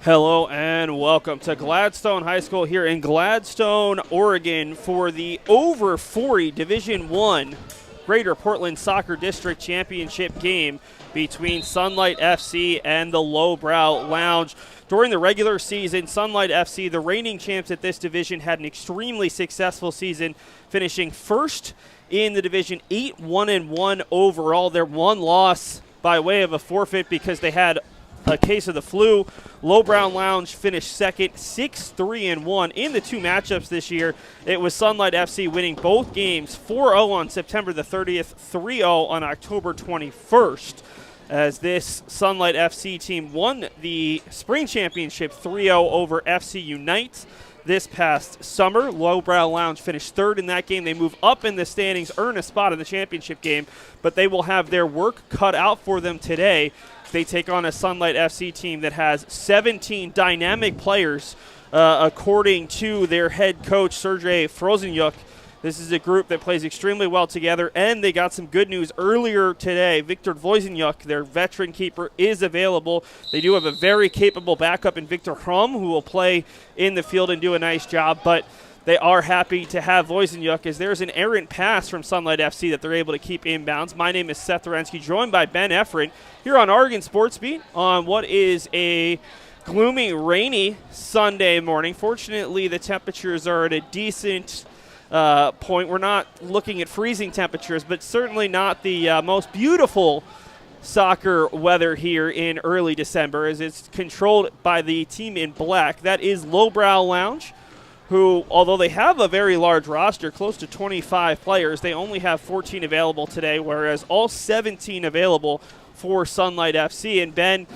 Hello and welcome to Gladstone High School here in Gladstone, Oregon for the over 40 Division I Greater Portland Soccer District Championship game between Sunlight FC and the Lowbrow Lounge. During the regular season, Sunlight FC, the reigning champs at this division, had an extremely successful season, finishing first in the division, 8-1-1 overall. Their one loss by way of a forfeit because they had a case of the flu. Lowbrow Lounge finished second, 6-3-1 in the two matchups this year. It was Sunlight FC winning both games 4-0 on September the 30th, 3-0 on October 21st. As this Sunlight FC team won the spring championship 3-0 over FC Unite this past summer. Lowbrow Lounge finished third in that game. They move up in the standings, earn a spot in the championship game, but they will have their work cut out for them today. They take on a Sunlight FC team that has 17 dynamic players, according to their head coach, Sergey Frozenyuk. This is a group that plays extremely well together, and they got some good news earlier today. Victor Voisenyuk, their veteran keeper, is available. They do have a very capable backup in Victor Hrum, who will play in the field and do a nice job, but they are happy to have Voisenyuk as there's an errant pass from Sunlight FC that they're able to keep inbounds. My name is Seth Orensky, joined by Ben Efran here on Oregon Sports Beat on what is a gloomy, rainy Sunday morning. Fortunately, the temperatures are at a decent point. We're not looking at freezing temperatures, but certainly not the most beautiful soccer weather here in early December, as it's controlled by the team in black. That is Lowbrow Lounge, who, although they have a very large roster, close to 25 players, they only have 14 available today, whereas all 17 available for Sunlight FC. And Ben,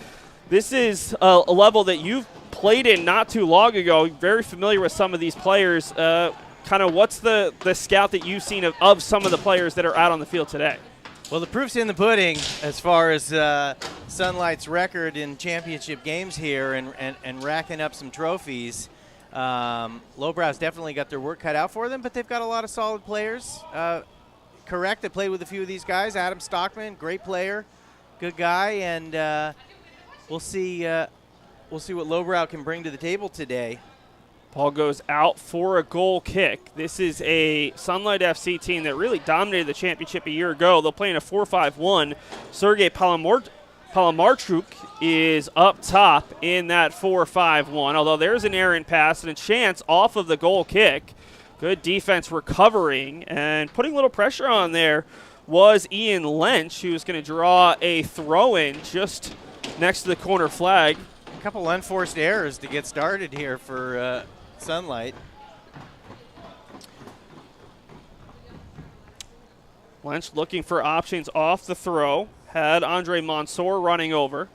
this is a level that you've played in not too long ago. Very familiar with some of these players. Kind of what's the scout that you've seen of some of the players that are out on the field today? Well, the proof's in the pudding as far as Sunlight's record in championship games here and racking up some trophies. Lowbrow's definitely got their work cut out for them, but they've got a lot of solid players. Correct, I played with a few of these guys. Adam Stockman, great player, good guy, and we'll see what Lowbrow can bring to the table today. Ball goes out for a goal kick. This is a Sunlight FC team that really dominated the championship a year ago. They'll play in a 4-5-1. Sergey Palamarchuk is up top in that 4-5-1, although there's an errant pass and a chance off of the goal kick. Good defense recovering and putting a little pressure on there was Ian Lynch, who was going to draw a throw-in just next to the corner flag. A couple unforced errors to get started here for Sunlight. Lynch looking for options off the throw. Had Andre Mansour running over,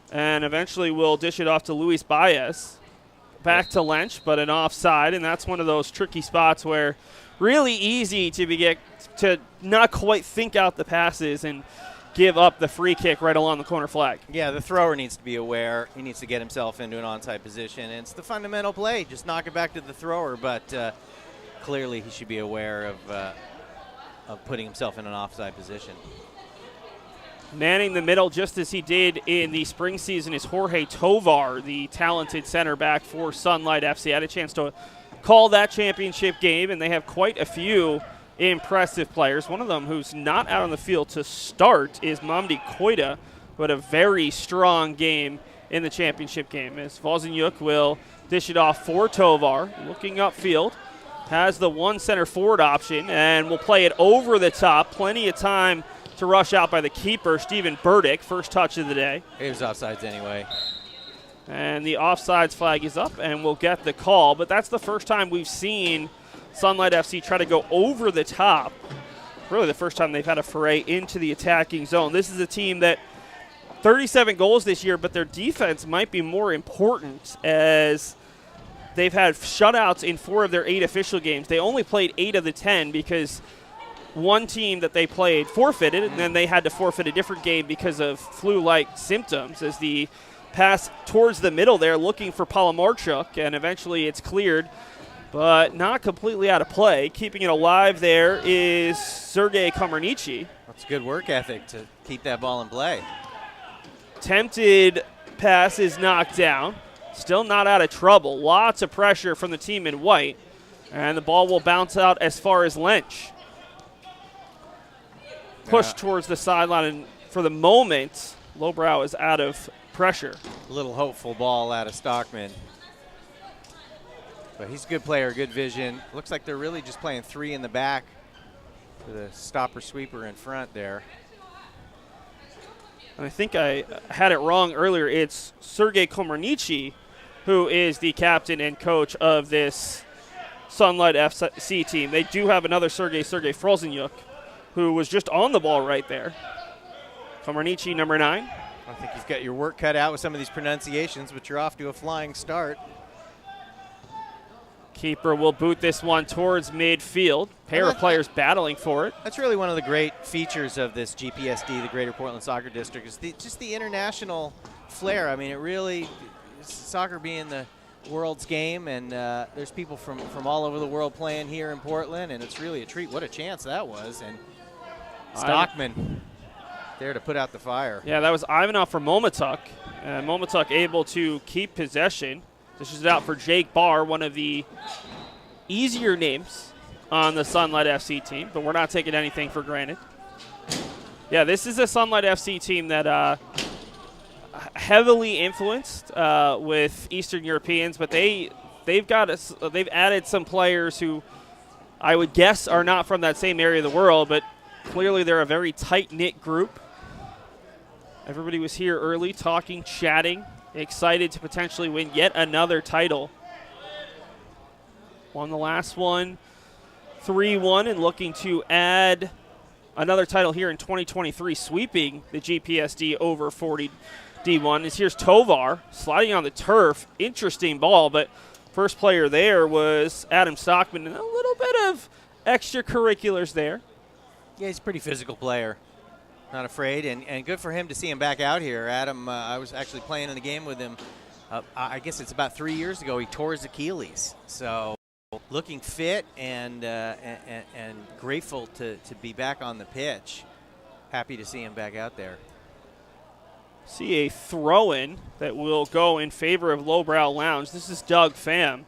and eventually will dish it off to Luis Baez. Back to Lynch, but an offside, and that's one of those tricky spots where really easy to not quite think out the passes and give up the free kick right along the corner flag. Yeah, the thrower needs to be aware. He needs to get himself into an onside position, and it's the fundamental play. Just knock it back to the thrower, but clearly he should be aware of putting himself in an offside position. Manning the middle, just as he did in the spring season, is Jorge Tovar, the talented center back for Sunlight FC. Had a chance to call that championship game, and they have quite a few impressive players. One of them who's not out on the field to start is Mamdi Koida, who had a very strong game in the championship game, as Vozenyuk will dish it off for Tovar. Looking upfield, has the one center forward option, and will play it over the top. Plenty of time to rush out by the keeper, Steven Burdick, first touch of the day. He was offsides anyway. And the offsides flag is up, and we'll get the call. But that's the first time we've seen Sunlight FC try to go over the top. Really the first time they've had a foray into the attacking zone. This is a team that 37 goals this year, but their defense might be more important as they've had shutouts in 4 of their 8 official games. They only played 8 of the 10 because one team that they played forfeited, and then they had to forfeit a different game because of flu-like symptoms, as the pass towards the middle there looking for Palamarchuk, and eventually it's cleared, but not completely out of play. Keeping it alive there is Sergei Komarnichi. That's good work ethic to keep that ball in play. Tempted pass is knocked down. still not out of trouble. Lots of pressure from the team in white. And the ball will bounce out as far as Lynch. Push towards the sideline, and for the moment, Lowbrow is out of pressure. A little hopeful ball out of Stockman. But he's a good player, good vision. Looks like they're really just playing 3 in the back for the stopper sweeper in front there. And I think I had it wrong earlier. It's Sergei Komarnichi, who is the captain and coach of this Sunlight FC team. They do have another Sergei Frolzenyuk, who was just on the ball right there. Komarnichi, number 9. I think you've got your work cut out with some of these pronunciations, but you're off to a flying start. Keeper will boot this one towards midfield. Pair of players battling for it. That's really one of the great features of this GPSD, the Greater Portland Soccer District, is just the international flair. I mean, it really, soccer being the world's game, and there's people from all over the world playing here in Portland, and it's really a treat. What a chance that was. And Stockman there to put out the fire. Yeah, that was Ivanov for Momatuk. Momatuk able to keep possession. Dishes it out for Jake Barr, one of the easier names on the Sunlight FC team, but we're not taking anything for granted. Yeah, this is a Sunlight FC team that heavily influenced with Eastern Europeans, but they've added some players who I would guess are not from that same area of the world, but clearly they're a very tight-knit group. Everybody was here early, talking, chatting, excited to potentially win yet another title. Won the last one 3-1 and looking to add another title here in 2023, sweeping the GPSD over 40 D1. Here's Tovar sliding on the turf. Interesting ball, but first player there was Adam Stockman, and a little bit of extracurriculars there. Yeah, he's a pretty physical player. Not afraid, and good for him to see him back out here. Adam, I was actually playing in the game with him. I guess it's about 3 years ago. He tore his Achilles. So looking fit and grateful to be back on the pitch. Happy to see him back out there. See a throw-in that will go in favor of Lowbrow Lounge. This is Doug Pham.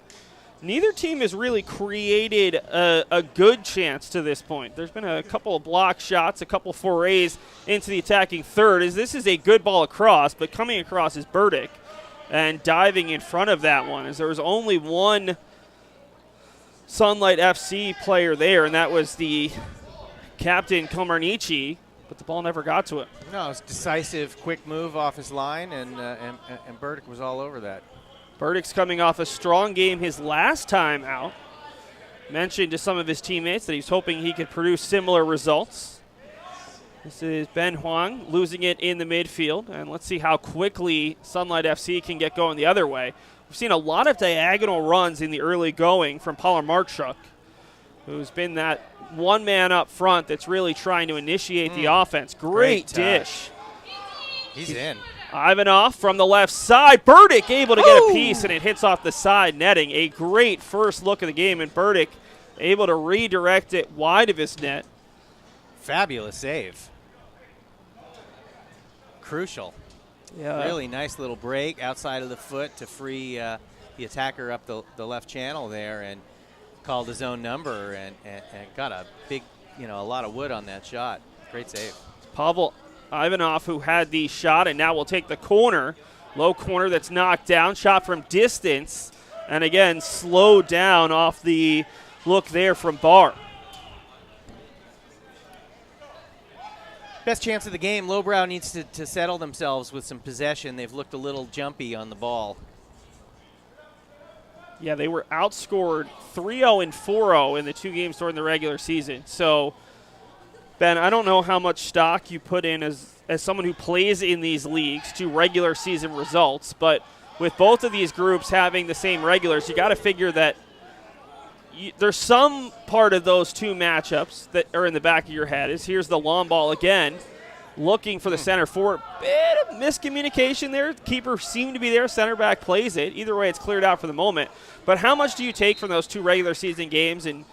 Neither team has really created a good chance to this point. There's been a couple of block shots, a couple forays into the attacking third. This is a good ball across, but coming across is Burdick and diving in front of that one, as there was only one Sunlight FC player there, and that was the captain, Komarnichi, but the ball never got to him. No, it was decisive, quick move off his line, and Burdick was all over that. Burdick's coming off a strong game his last time out. Mentioned to some of his teammates that he's hoping he could produce similar results. This is Ben Huang losing it in the midfield, and let's see how quickly Sunlight FC can get going the other way. We've seen a lot of diagonal runs in the early going from Paula Marchuk, who's been that one man up front that's really trying to initiate the offense. Great dish. He's in. Ivanov from the left side. Burdick able to get a piece, and it hits off the side netting. A great first look of the game, and Burdick able to redirect it wide of his net. Fabulous save. Crucial. Yeah. Really nice little break outside of the foot to free the attacker up the left channel there, and called his own number and got a big, a lot of wood on that shot. Great save. Pavel Ivanov, who had the shot, and now will take the corner. Low corner that's knocked down. Shot from distance. And again, slowed down off the look there from Barr. Best chance of the game. Lowbrow needs to settle themselves with some possession. They've looked a little jumpy on the ball. Yeah, they were outscored 3-0 and 4-0 in the 2 games during the regular season. So, Ben, I don't know how much stock you put in as someone who plays in these leagues to regular season results, but with both of these groups having the same regulars, you got to figure that there's some part of those 2 matchups that are in the back of your head. Here's the long ball again, looking for the center forward. Bit of miscommunication there. Keeper seemed to be there. Center back plays it. Either way, it's cleared out for the moment. But how much do you take from those 2 regular season games and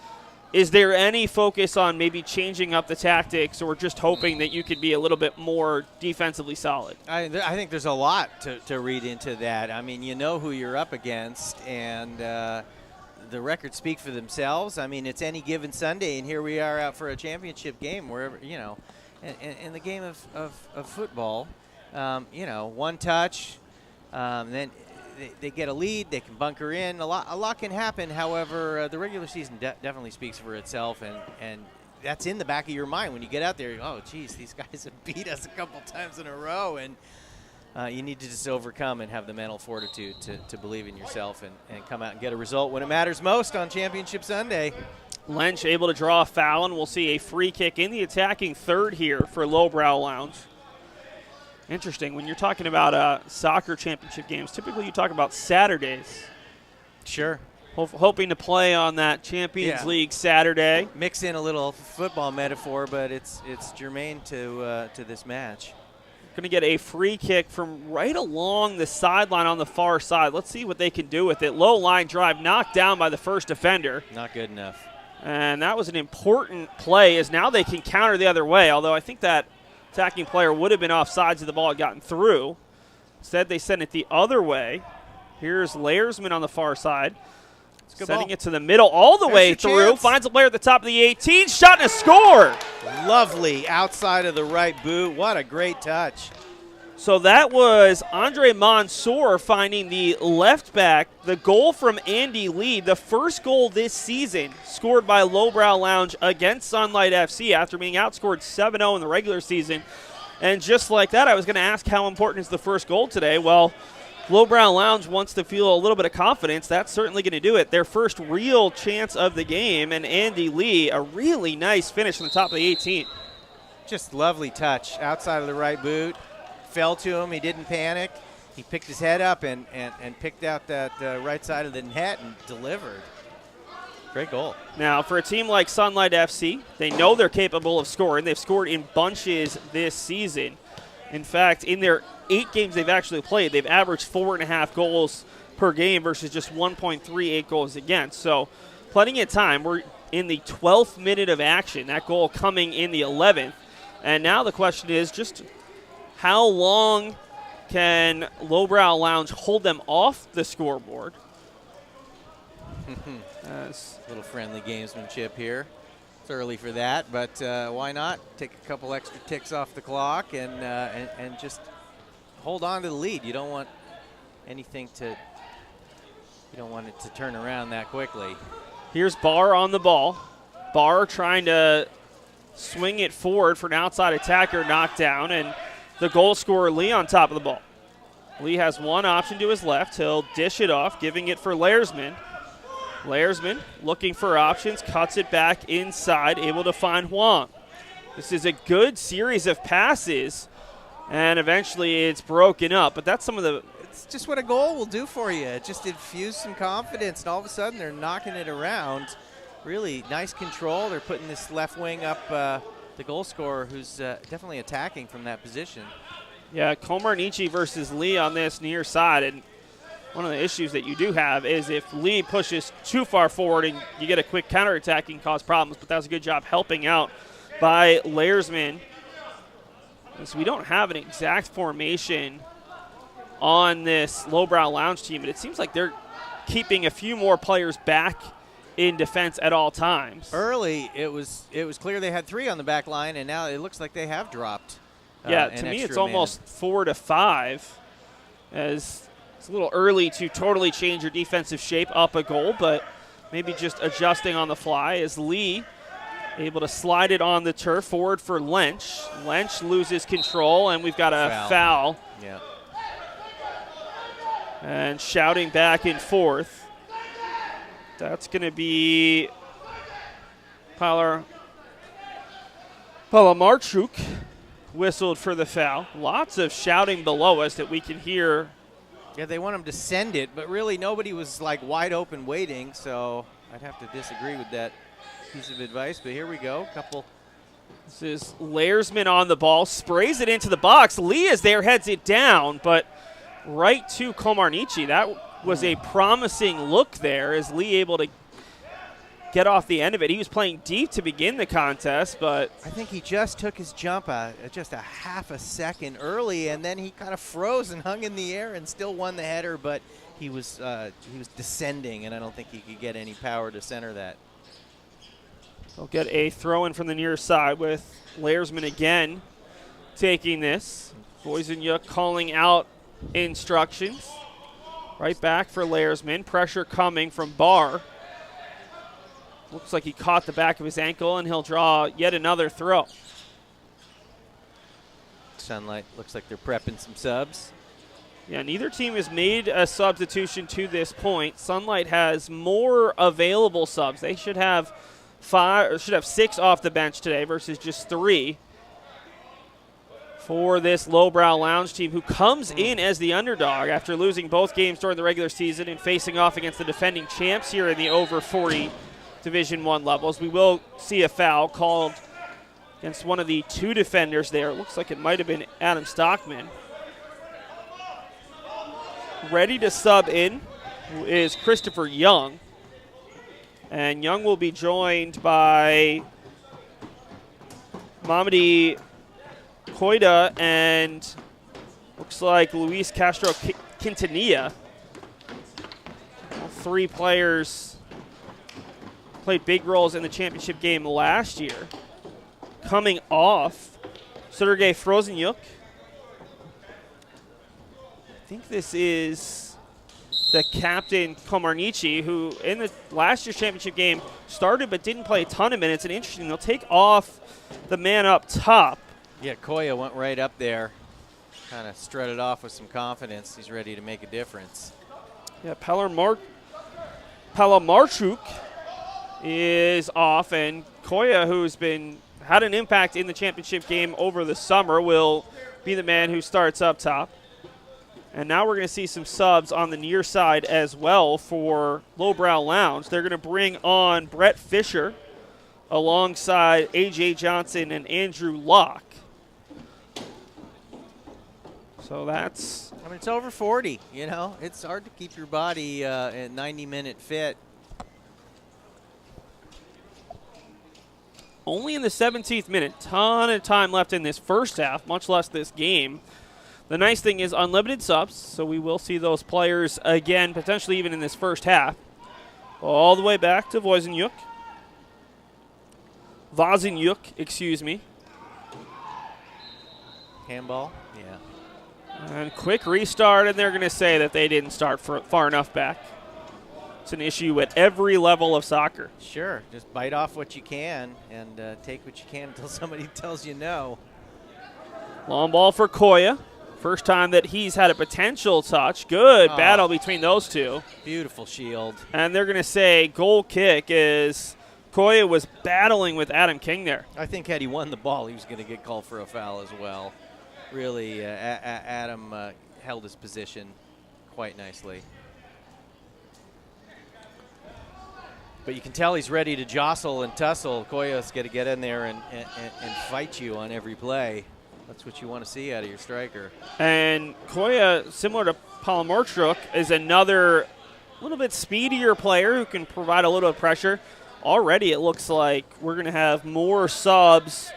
Is there any focus on maybe changing up the tactics or just hoping that you could be a little bit more defensively solid? I think there's a lot to read into that. I mean, you know who you're up against, and the records speak for themselves. I mean, it's any given Sunday, and here we are out for a championship game, wherever, you know, in the game of football, you know, one touch, then they get a lead, they can bunker in. A lot can happen. However, the regular season definitely speaks for itself, and that's in the back of your mind when you get out there. Oh, geez, these guys have beat us a couple times in a row, and you need to just overcome and have the mental fortitude to believe in yourself and come out and get a result when it matters most on Championship Sunday. Lynch able to draw a foul, and we'll see a free kick in the attacking third here for Lowbrow Lounge. Interesting. When you're talking about soccer championship games, typically you talk about Saturdays. Sure. Hoping to play on that Champions League Saturday. Mix in a little football metaphor, but it's germane to this match. Going to get a free kick from right along the sideline on the far side. Let's see what they can do with it. Low line drive knocked down by the first defender. Not good enough. And that was an important play, as now they can counter the other way, although I think that attacking player would have been offsides if the ball had gotten through. Instead, they sent it the other way. Here's Layersman on the far side. Sending it to the middle all the way through. Chance. Finds a player at the top of the 18. Shot and a score. Lovely outside of the right boot. What a great touch. So that was Andre Mansour finding the left back. The goal from Andy Lee, the first goal this season, scored by Lowbrow Lounge against Sunlight FC after being outscored 7-0 in the regular season. And just like that, I was going to ask how important is the first goal today. Well, Lowbrow Lounge wants to feel a little bit of confidence. That's certainly going to do it. Their first real chance of the game, and Andy Lee, a really nice finish on the top of the 18. Just lovely touch outside of the right boot. Fell to him. He didn't panic. He picked his head up and picked out that right side of the net and delivered. Great goal. Now, for a team like Sunlight FC, they know they're capable of scoring. They've scored in bunches this season. In fact, in their 8 games they've actually played, they've averaged 4.5 goals per game versus just 1.38 goals against. So plenty of time. We're in the 12th minute of action, that goal coming in the 11th. And now the question is just how long can Lowbrow Lounge hold them off the scoreboard? A little friendly gamesmanship here. It's early for that, but why not take a couple extra ticks off the clock and just hold on to the lead. You don't want anything to, you don't want it to turn around that quickly. Here's Barr on the ball. Barr trying to swing it forward for an outside attacker, knocked down, and the goal scorer Lee on top of the ball. Lee has one option to his left. He'll dish it off, giving it for Layersman. Layersman looking for options, cuts it back inside, able to find Huang. This is a good series of passes, and eventually it's broken up. But that's some of the... It's just what a goal will do for you. It just infuse some confidence, and all of a sudden they're knocking it around. Really nice control. They're putting this left wing up the goal scorer, who's definitely attacking from that position. Yeah, Komarnichi versus Lee on this near side, and one of the issues that you do have is if Lee pushes too far forward and you get a quick counterattack, can cause problems, but that was a good job helping out by Layersman. So we don't have an exact formation on this Lowbrow Lounge team, but it seems like they're keeping a few more players back in defense at all times. Early, it was clear they had 3 on the back line, and now it looks like they have dropped. Yeah, to me it's almost 4 to 5, as it's a little early to totally change your defensive shape up a goal, but maybe just adjusting on the fly as Lee able to slide it on the turf forward for Lynch. Lynch loses control, and we've got a foul. Yeah. And shouting back and forth. That's going to be Palamarchuk whistled for the foul. Lots of shouting below us that we can hear. Yeah, they want him to send it, but really nobody was like wide open waiting, so I'd have to disagree with that piece of advice, but here we go. This is Layersman on the ball, sprays it into the box. Lee is there, heads it down, but right to Komarnichi. That was a promising look there as Lee able to get off the end of it. He was playing deep to begin the contest, but I think he just took his jump just a half a second early, and then he kind of froze and hung in the air and still won the header, but he was descending, and I don't think he could get any power to center that. They'll get a throw-in from the near side with Layersman again taking this. Voisinuk calling out instructions. Right back for Layersman. Pressure coming from Barr. Looks like he caught the back of his ankle, and he'll draw yet another throw. Sunlight looks like they're prepping some subs. Yeah, neither team has made a substitution to this point. Sunlight has more available subs. They should have 6 off the bench today versus just 3 for this Lowbrow Lounge team, who comes in as the underdog after losing both games during the regular season and facing off against the defending champs here in the over 40 Division I levels. We will see a foul called against one of the 2 defenders there. It looks like it might have been Adam Stockman. Ready to sub in is Christopher Young. And Young will be joined by Mamadi Koida and looks like Luis Castro Quintanilla. All 3 players played big roles in the championship game last year. Coming off, Sergei Frozenyuk. I think this is the captain, Komarnichi, who in the last year's championship game started but didn't play a ton of minutes. And interesting, they'll take off the man up top. Yeah, Koya went right up there, kind of strutted off with some confidence. He's ready to make a difference. Yeah, Palamarchuk is off, and Koya, who's had an impact in the championship game over the summer, will be the man who starts up top. And now we're going to see some subs on the near side as well for Lowbrow Lounge. They're going to bring on Brett Fisher alongside A.J. Johnson and Andrew Locke. So that's... I mean, it's over 40, you know. It's hard to keep your body at 90-minute fit. Only in the 17th minute. Ton of time left in this first half, much less this game. The nice thing is unlimited subs, so we will see those players again, potentially even in this first half. All the way back to Voisinuk. Vozinyuk, excuse me. Handball, yeah. And quick restart, and they're going to say that they didn't start far enough back. It's an issue at every level of soccer. Sure, just bite off what you can and take what you can until somebody tells you no. Long ball for Koya. First time that he's had a potential touch. Good battle between those 2. Beautiful shield. And they're going to say goal kick is Koya was battling with Adam King there. I think had he won the ball, he was going to get called for a foul as well. Really, Adam held his position quite nicely. But you can tell he's ready to jostle and tussle. Koya's got to get in there and fight you on every play. That's what you want to see out of your striker. And Koya, similar to Palamarchuk, is another little bit speedier player who can provide a little bit of pressure. Already it looks like we're going to have more subs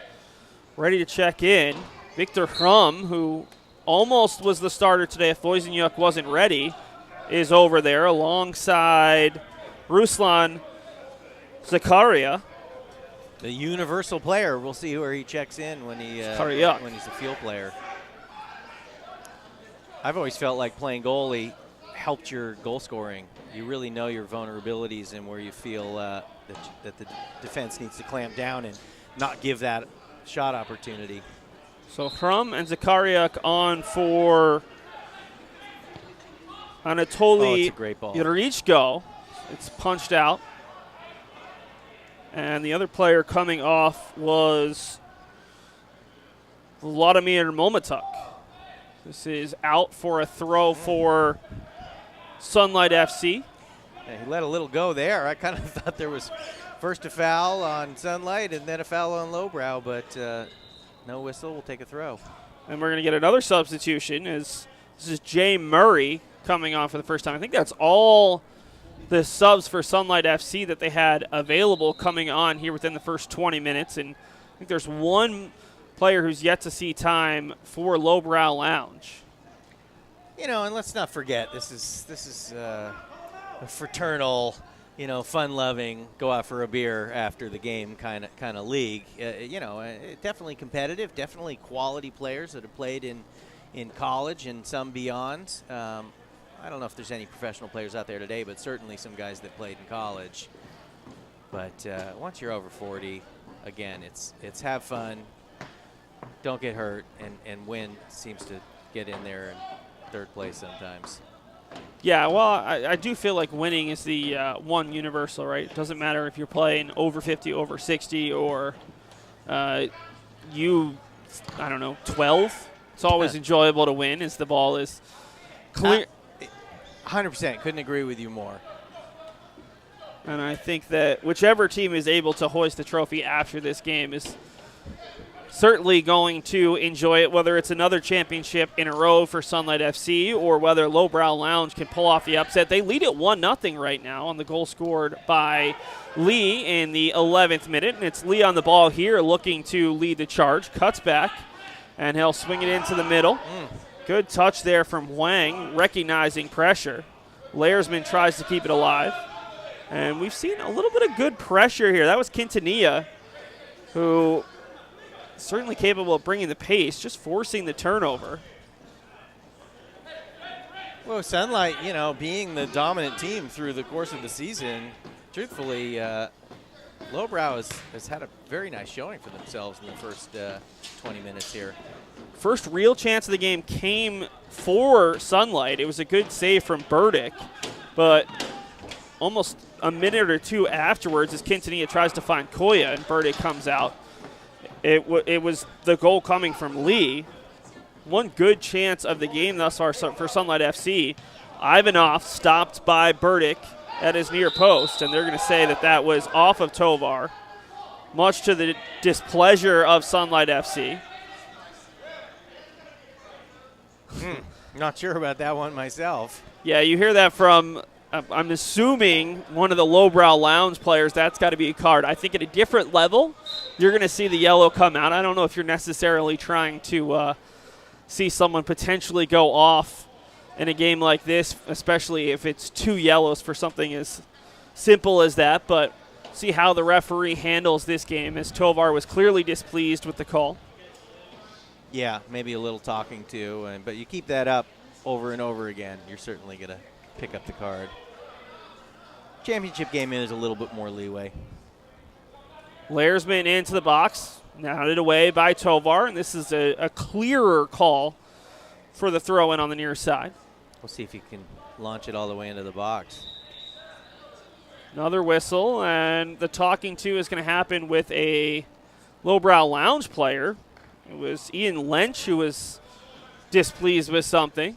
ready to check in. Victor Hrum, who almost was the starter today if Voisinuk wasn't ready, is over there alongside Ruslan Zakaria. The universal player. We'll see where he checks in when he's a field player. I've always felt like playing goalie helped your goal scoring. You really know your vulnerabilities and where you feel that the defense needs to clamp down and not give that shot opportunity. So Hrum and Zakariak on for Anatoly Yurichko. It's punched out. And the other player coming off was Vladimir Momatuk. This is out for a throw for Sunlight FC. Yeah, he let a little go there. I kind of thought there was first a foul on Sunlight and then a foul on Lowbrow, but no whistle. We'll take a throw. And we're going to get another substitution as this is Jay Murray coming on for the first time. I think that's all the subs for Sunlight FC that they had available coming on here within the first 20 minutes. And I think there's one player who's yet to see time for Lowbrow Lounge. You know, and let's not forget, this is a fraternal, you know, fun-loving, go out for a beer after the game kind of league. You know, definitely competitive, definitely quality players that have played in college and some beyond. I don't know if there's any professional players out there today, but certainly some guys that played in college. But once you're over 40, again, it's have fun, don't get hurt, and win seems to get in there in third place sometimes. Yeah, well, I do feel like winning is the one universal, right? It doesn't matter if you're playing over 50, over 60, or I don't know, 12. It's always enjoyable to win as the ball is clear. 100%. Couldn't agree with you more. And I think that whichever team is able to hoist the trophy after this game is certainly going to enjoy it, whether it's another championship in a row for Sunlight FC or whether Lowbrow Lounge can pull off the upset. They lead it 1-0 right now on the goal scored by Lee in the 11th minute. And it's Lee on the ball here looking to lead the charge. Cuts back, and he'll swing it into the middle. Good touch there from Wang, recognizing pressure. Layersman tries to keep it alive. And we've seen a little bit of good pressure here. That was Quintanilla, who certainly capable of bringing the pace, just forcing the turnover. Well, Sunlight, you know, being the dominant team through the course of the season, truthfully, Lowbrow has had a very nice showing for themselves in the first 20 minutes here. First real chance of the game came for Sunlight. It was a good save from Burdick, but almost a minute or two afterwards, as Quintanilla tries to find Koya and Burdick comes out, it was the goal coming from Lee. One good chance of the game thus far for Sunlight FC. Ivanov stopped by Burdick at his near post, and they're going to say that that was off of Tovar, much to the displeasure of Sunlight FC. Not sure about that one myself. Yeah, you hear that from, I'm assuming, one of the Lowbrow Lounge players. That's got to be a card. I think at a different level, you're going to see the yellow come out. I don't know if you're necessarily trying to see someone potentially go off in a game like this, especially if it's 2 yellows for something as simple as that. But see how the referee handles this game, as Tovar was clearly displeased with the call. Yeah, maybe a little talking to, but you keep that up over and over again, you're certainly going to pick up the card. Championship game is a little bit more leeway. Layersman into the box, nodded away by Tovar, and this is a clearer call for the throw-in on the near side. We'll see if he can launch it all the way into the box. Another whistle, and the talking to is going to happen with a Lowbrow Lounge player. It was Ian Lynch who was displeased with something.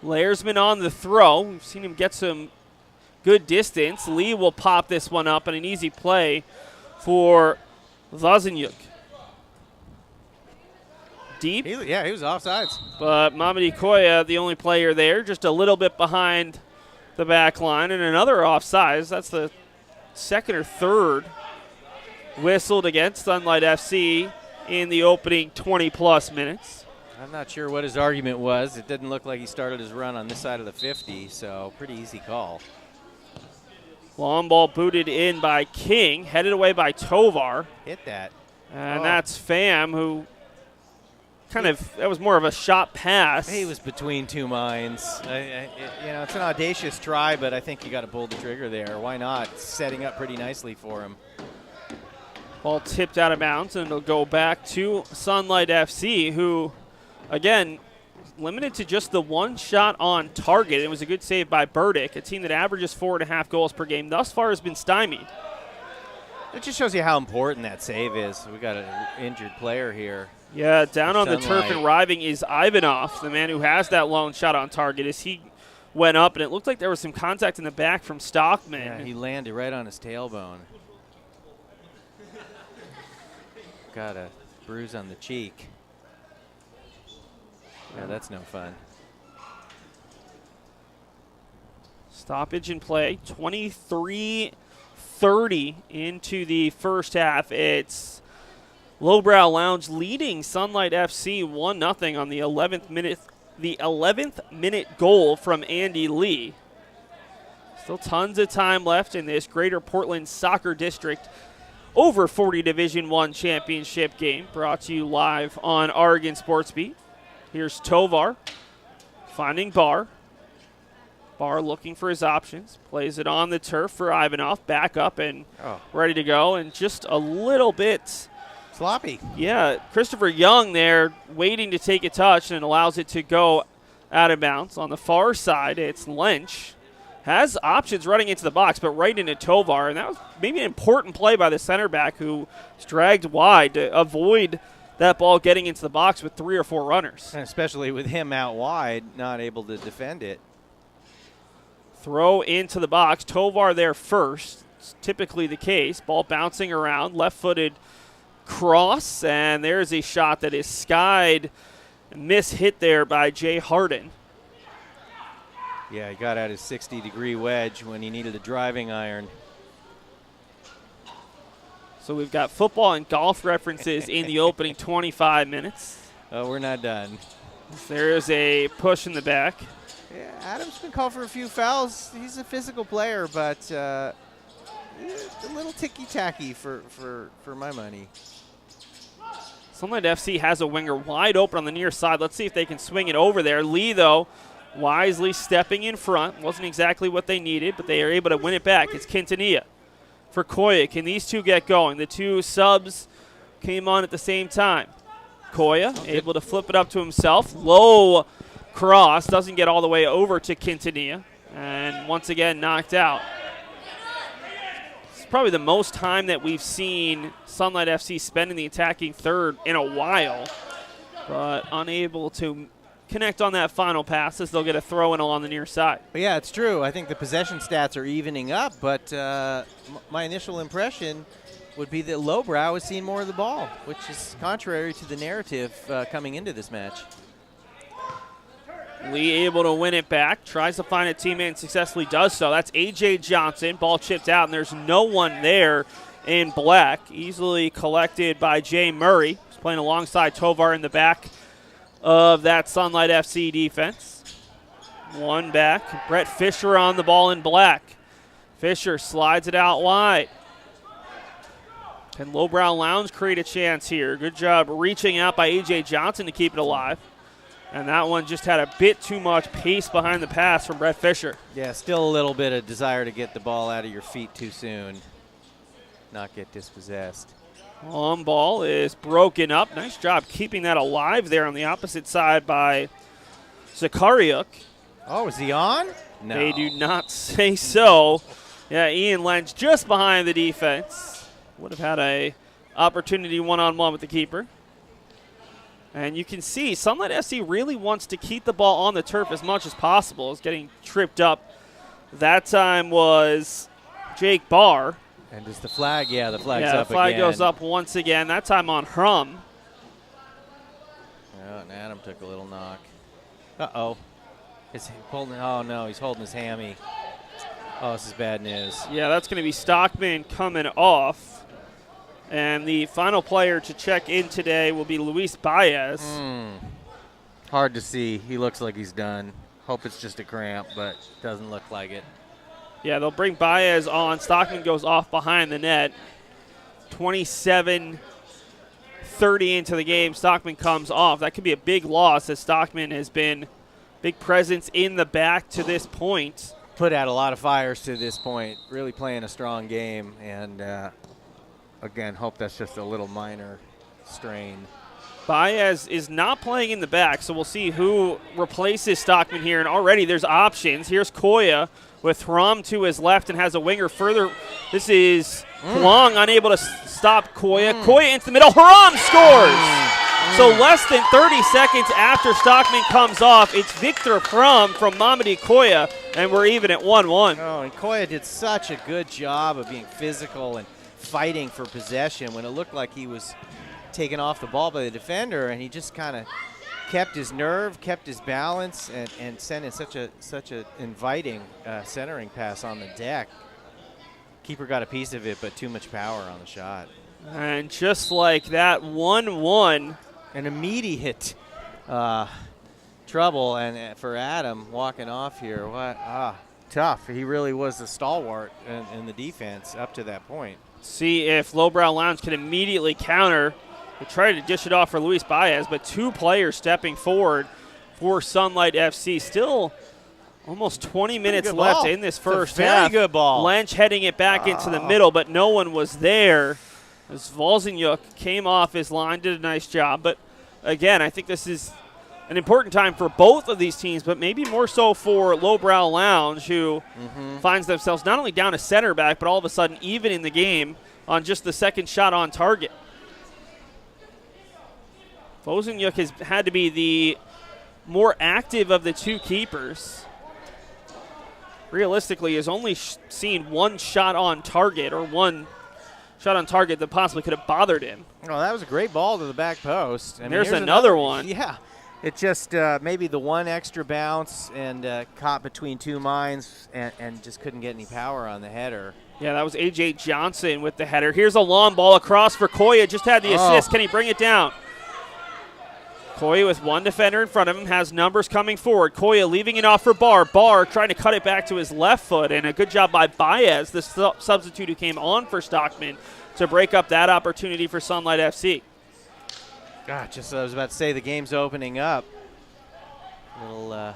Layersman on the throw. We've seen him get some good distance. Lee will pop this one up, and an easy play for Vazenyuk. Deep. He was offsides. But Mamadi Koya, the only player there, just a little bit behind the back line, and another offsides. That's the second or third whistled against Sunlight FC in the opening 20-plus minutes. I'm not sure what his argument was. It didn't look like he started his run on this side of the 50, so pretty easy call. Long ball booted in by King, headed away by Tovar. Hit that. And that's Pham, who that was more of a shot pass. He was between two minds. It's an audacious try, but I think you got to pull the trigger there. Why not? It's setting up pretty nicely for him. Ball tipped out of bounds, and it'll go back to Sunlight FC, who, again, limited to just the one shot on target. It was a good save by Burdick, a team that averages 4.5 goals per game. Thus far has been stymied. It just shows you how important that save is. We got an injured player here. Yeah, down on the turf and arriving is Ivanov, the man who has that lone shot on target, as he went up, and it looked like there was some contact in the back from Stockman. Yeah, he landed right on his tailbone. Got a bruise on the cheek. Yeah, that's no fun. Stoppage in play. 23:30 into the first half. It's Lowbrow Lounge leading Sunlight FC 1-0 on the 11th minute. The 11th minute goal from Andy Lee. Still tons of time left in this Greater Portland Soccer District over 40 Division I championship game. Brought to you live on Oregon Sports Beat. Here's Tovar finding Barr. Barr looking for his options. Plays it on the turf for Ivanov. Back up and ready to go. And just a little bit sloppy. Yeah, Christopher Young there waiting to take a touch and allows it to go out of bounds. On the far side, it's Lynch. Has options running into the box, but right into Tovar. And that was maybe an important play by the center back who was dragged wide to avoid that ball getting into the box with 3 or 4 runners. And especially with him out wide, not able to defend it. Throw into the box. Tovar there first. It's typically the case. Ball bouncing around. Left-footed cross, and there's a shot that is skied. Miss-hit there by Jay Harden. Yeah, he got out his 60-degree wedge when he needed a driving iron. So we've got football and golf references in the opening 25 minutes. Oh, we're not done. There's a push in the back. Yeah, Adam's been called for a few fouls. He's a physical player, but a little ticky-tacky for my money. Sunlight FC has a winger wide open on the near side. Let's see if they can swing it over there. Lee, though, wisely stepping in front. Wasn't exactly what they needed, but they are able to win it back. It's Quintanilla for Koya. Can these two get going? The two subs came on at the same time. Koya able to flip it up to himself. Low cross. Doesn't get all the way over to Quintanilla. And once again, knocked out. It's probably the most time that we've seen Sunlight FC spend in the attacking third in a while, but unable to connect on that final pass as they'll get a throw in along the near side. But yeah, it's true. I think the possession stats are evening up, but my initial impression would be that Lowbrow has seen more of the ball, which is contrary to the narrative coming into this match. Lee able to win it back, tries to find a teammate and successfully does so. That's A.J. Johnson. Ball chipped out, and there's no one there in black. Easily collected by Jay Murray. He's playing alongside Tovar in the back of that Sunlight FC defense. One back. Brett Fisher on the ball in black. Fisher slides it out wide. Can Lowbrow Lounge create a chance here? Good job reaching out by A.J. Johnson to keep it alive. And that one just had a bit too much pace behind the pass from Brett Fisher. Yeah, still a little bit of desire to get the ball out of your feet too soon, not get dispossessed. On ball is broken up. Nice job keeping that alive there on the opposite side by Zakariuk. Oh, is he on? No. They do not say so. Yeah, Ian Lynch just behind the defense. Would have had a opportunity one-on-one with the keeper. And you can see Sunlight FC really wants to keep the ball on the turf as much as possible. It's getting tripped up. That time was Jake Barr. And is the flag? Yeah, the flag's up again. Yeah, the flag goes up once again, that time on Hrum. Oh, and Adam took a little knock. Uh-oh. Oh, no, he's holding his hammy. Oh, this is bad news. Yeah, that's going to be Stockman coming off. And the final player to check in today will be Luis Baez. Hard to see. He looks like he's done. Hope it's just a cramp, but doesn't look like it. Yeah, they'll bring Baez on. Stockman goes off behind the net. 27-30 into the game. Stockman comes off. That could be a big loss as Stockman has been big presence in the back to this point. Put out a lot of fires to this point. Really playing a strong game. And, again, hope that's just a little minor strain. Baez is not playing in the back, so we'll see who replaces Stockman here. And already there's options. Here's Koya with Hram to his left and has a winger further. This is Huang unable to stop Koya. Koya into the middle. Hram scores! So less than 30 seconds after Stockman comes off, it's Victor Hram from Mamadi Koya, and we're even at 1-1. Oh, and Koya did such a good job of being physical and fighting for possession when it looked like he was taken off the ball by the defender, and he just kind of kept his nerve, kept his balance, and sent in such a inviting centering pass on the deck. Keeper got a piece of it, but too much power on the shot. And just like that, 1-1. An immediate trouble, and for Adam walking off here, tough. He really was the stalwart in the defense up to that point. See if Lowbrow Lounge can immediately counter. They tried to dish it off for Luis Baez, but two players stepping forward for Sunlight FC. Still almost 20 minutes left in this first half. Very good ball. Lench heading it back into the middle, but no one was there. As Volzinyuk came off his line, did a nice job. But again, I think this is an important time for both of these teams, but maybe more so for Lowbrow Lounge, who finds themselves not only down a center back, but all of a sudden even in the game on just the second shot on target. Volzinyuk has had to be the more active of the two keepers. Realistically, has only seen one shot on target, or one shot on target that possibly could have bothered him. Oh, that was a great ball to the back post. There's another one. Yeah. It just maybe the one extra bounce and caught between two minds and just couldn't get any power on the header. Yeah, that was A.J. Johnson with the header. Here's a long ball across for Koya. Just had the assist. Can he bring it down? Koya with one defender in front of him, has numbers coming forward. Koya leaving it off for Barr. Barr trying to cut it back to his left foot, and a good job by Baez, the substitute who came on for Stockman, to break up that opportunity for Sunlight FC. God, just I was about to say the game's opening up. Little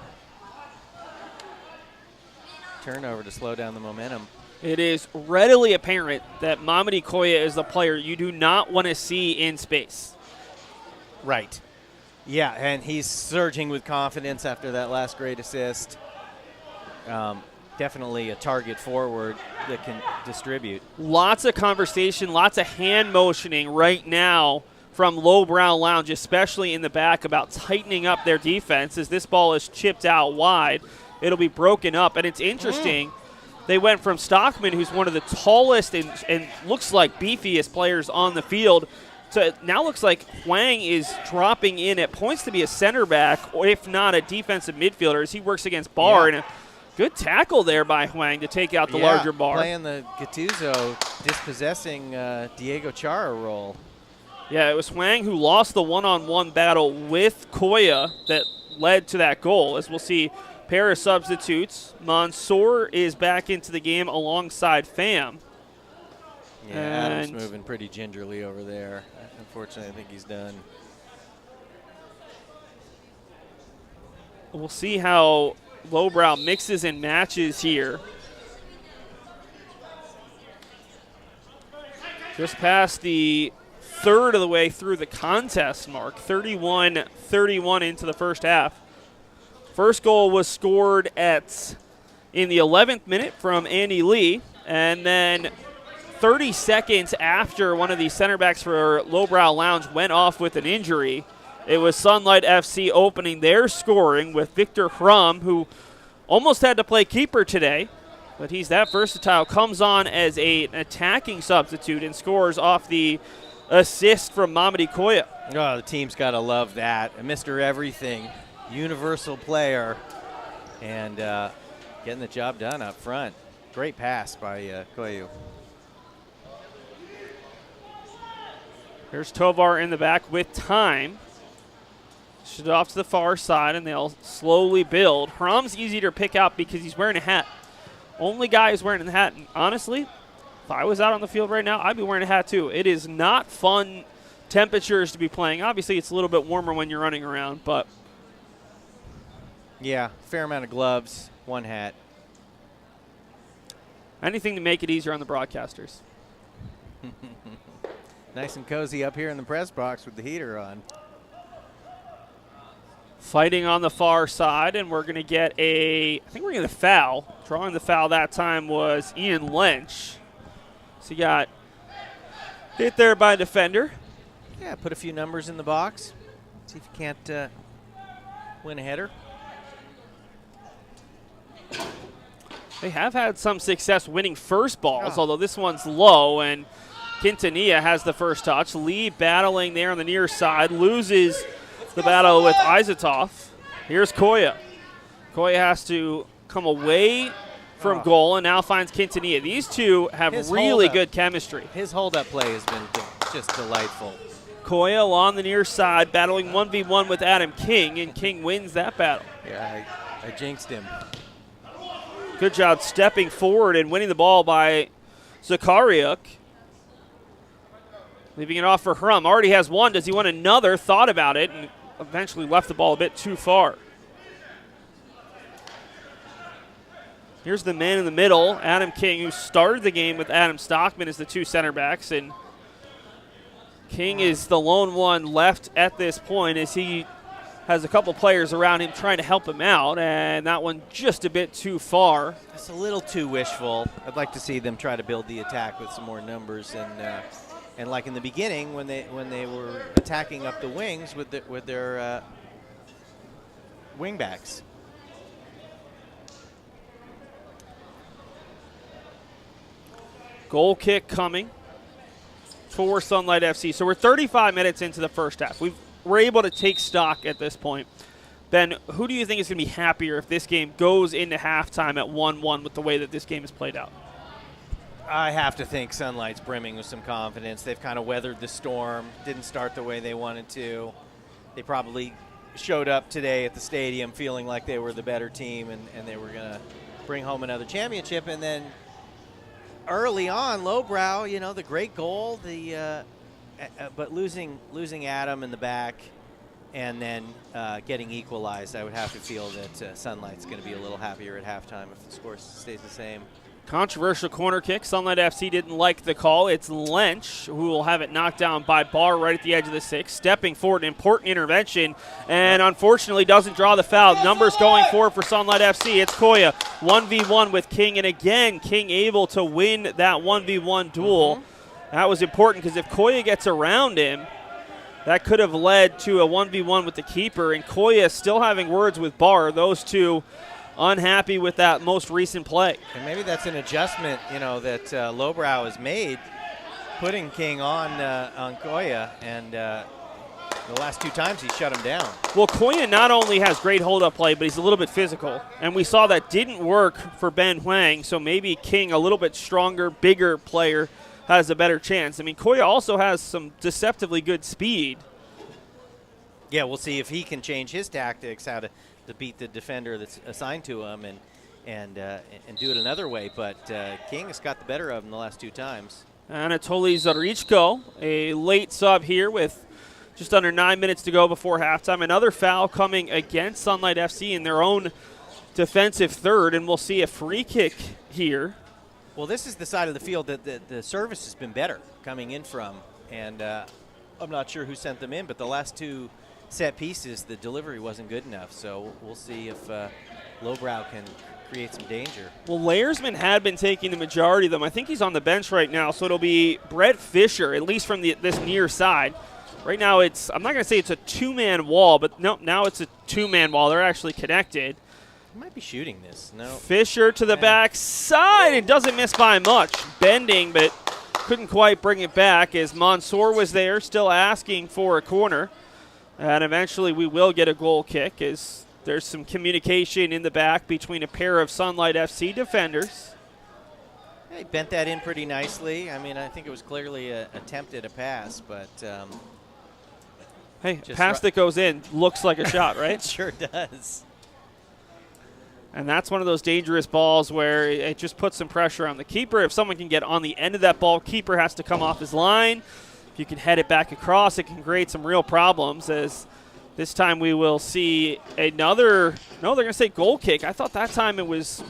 turnover to slow down the momentum. It is readily apparent that Mamadi Koya is the player you do not want to see in space. Right. Yeah, and he's surging with confidence after that last great assist. Definitely a target forward that can distribute. Lots of conversation, lots of hand motioning right now from Lowbrow Lounge, especially in the back, about tightening up their defense as this ball is chipped out wide. It'll be broken up, and it's interesting. They went from Stockman, who's one of the tallest and looks like beefiest players on the field, so it now looks like Huang is dropping in at points to be a center back, or if not a defensive midfielder, as he works against Barr. And a good tackle there by Huang to take out the larger Barr. Playing the Gattuso, dispossessing Diego Chara role. Yeah, it was Huang who lost the one-on-one battle with Koya that led to that goal. As we'll see, pair of substitutes. Mansour is back into the game alongside Pham. Yeah, Adam's moving pretty gingerly over there. Unfortunately, I think he's done. We'll see how Lowbrow mixes and matches here. Just past the third of the way through the contest mark, 31-31 into the first half. First goal was scored in the 11th minute from Andy Lee, and then 30 seconds after one of the center backs for Lowbrow Lounge went off with an injury, it was Sunlight FC opening their scoring with Victor Hrum, who almost had to play keeper today, but he's that versatile, comes on as an attacking substitute and scores off the assist from Mamadi Koya. Oh, the team's got to love that. A Mr. Everything, universal player, and getting the job done up front. Great pass by Koyu. Here's Tovar in the back with time. Shoot off to the far side, and they'll slowly build. Hrom's easy to pick out because he's wearing a hat. Only guy who's wearing a hat, and honestly, if I was out on the field right now, I'd be wearing a hat too. It is not fun temperatures to be playing. Obviously, it's a little bit warmer when you're running around, but. Yeah, fair amount of gloves, one hat. Anything to make it easier on the broadcasters. Nice and cozy up here in the press box with the heater on. Fighting on the far side, and we're going to get I think we're going to get a foul. Drawing the foul that time was Ian Lynch. So he got hit there by a defender. Yeah, put a few numbers in the box. See if you can't win a header. They have had some success winning first balls, although this one's low, and Quintanilla has the first touch. Lee battling there on the near side, loses the battle with Izatov. Here's Koya. Koya has to come away from goal and now finds Quintanilla. These two have really good chemistry. His hold-up play has been just delightful. Koya along the near side battling 1v1 with Adam King, and King wins that battle. Yeah, I jinxed him. Good job stepping forward and winning the ball by Zakariuk. Leaving it off for Hrum. Already has one. Does he want another? Thought about it and eventually left the ball a bit too far. Here's the man in the middle, Adam King, who started the game with Adam Stockman as the two center backs. And King is the lone one left at this point as he has a couple players around him trying to help him out. And that one just a bit too far. That's a little too wishful. I'd like to see them try to build the attack with some more numbers. And like in the beginning when they were attacking up the wings with their wing backs. Goal kick coming for Sunlight FC. So we're 35 minutes into the first half. We're able to take stock at this point. Ben, who do you think is going to be happier if this game goes into halftime at 1-1 with the way that this game is played out? I have to think Sunlight's brimming with some confidence. They've kind of weathered the storm, didn't start the way they wanted to. They probably showed up today at the stadium feeling like they were the better team and they were going to bring home another championship. And then early on, Lowbrow, the great goal, but losing Adam in the back and then getting equalized, I would have to feel that Sunlight's going to be a little happier at halftime if the score stays the same. Controversial corner kick. Sunlight FC didn't like the call. It's Lench who will have it knocked down by Barr right at the edge of the 6. Stepping forward, an important intervention, and unfortunately doesn't draw the foul. Numbers going forward for Sunlight FC. It's Koya, 1v1 with King, and again, King able to win that 1v1 duel. That was important because if Koya gets around him, that could have led to a 1v1 with the keeper, and Koya still having words with Barr. Those two unhappy with that most recent play. And maybe that's an adjustment, that Lowbrow has made, putting King on Koya, and the last two times he shut him down. Well, Koya not only has great hold-up play, but he's a little bit physical, and we saw that didn't work for Ben Huang, so maybe King, a little bit stronger, bigger player, has a better chance. I mean, Koya also has some deceptively good speed. Yeah, we'll see if he can change his tactics, how to beat the defender that's assigned to him and do it another way. But King has got the better of him the last two times. Anatoly Zarichko, a late sub here with just under 9 minutes to go before halftime. Another foul coming against Sunlight FC in their own defensive third, and we'll see a free kick here. Well, this is the side of the field that the service has been better coming in from, and I'm not sure who sent them in, but the last two set pieces, the delivery wasn't good enough. So we'll see if Lowbrow can create some danger. Well, Layersman had been taking the majority of them. I think he's on the bench right now, so it'll be Brett Fisher, at least from this near side. Right now I'm not going to say it's a two-man wall, but no, now it's a two-man wall. They're actually connected. He might be shooting this. No. Fisher to the back side and doesn't miss by much. Bending, but couldn't quite bring it back as Mansour was there, still asking for a corner. And eventually we will get a goal kick as there's some communication in the back between a pair of Sunlight FC defenders. He bent that in pretty nicely. I mean, I think it was clearly attempted a pass, but hey, pass that goes in looks like a shot, right? It sure does. And that's one of those dangerous balls where it just puts some pressure on the keeper. If someone can get on the end of that ball, keeper has to come off his line. You can head it back across, it can create some real problems as this time we will see another, no, they're going to say goal kick. I thought that time it was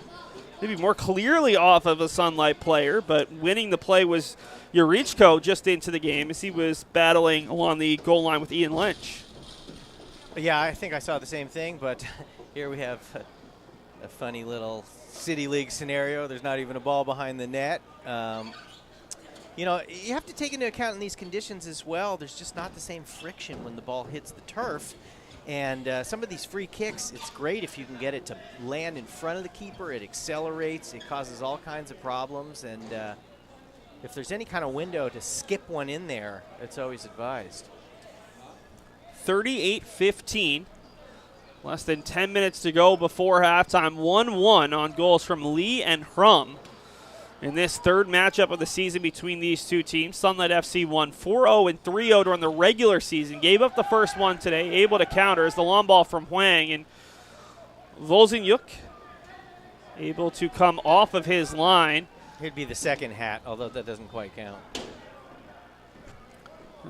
maybe more clearly off of a Sunlight player, but winning the play was Yurichko just into the game as he was battling along the goal line with Ian Lynch. Yeah, I think I saw the same thing, but here we have a funny little City League scenario. There's not even a ball behind the net. You have to take into account in these conditions as well, there's just not the same friction when the ball hits the turf. And some of these free kicks, it's great if you can get it to land in front of the keeper. It accelerates. It causes all kinds of problems. And if there's any kind of window to skip one in there, it's always advised. 38-15. Less than 10 minutes to go before halftime. 1-1 on goals from Lee and Hrum. In this third matchup of the season between these two teams, Sunlight FC won 4-0 and 3-0 during the regular season. Gave up the first one today, able to counter as the long ball from Huang. And Volzinyuk able to come off of his line. He'd be the second hat, although that doesn't quite count.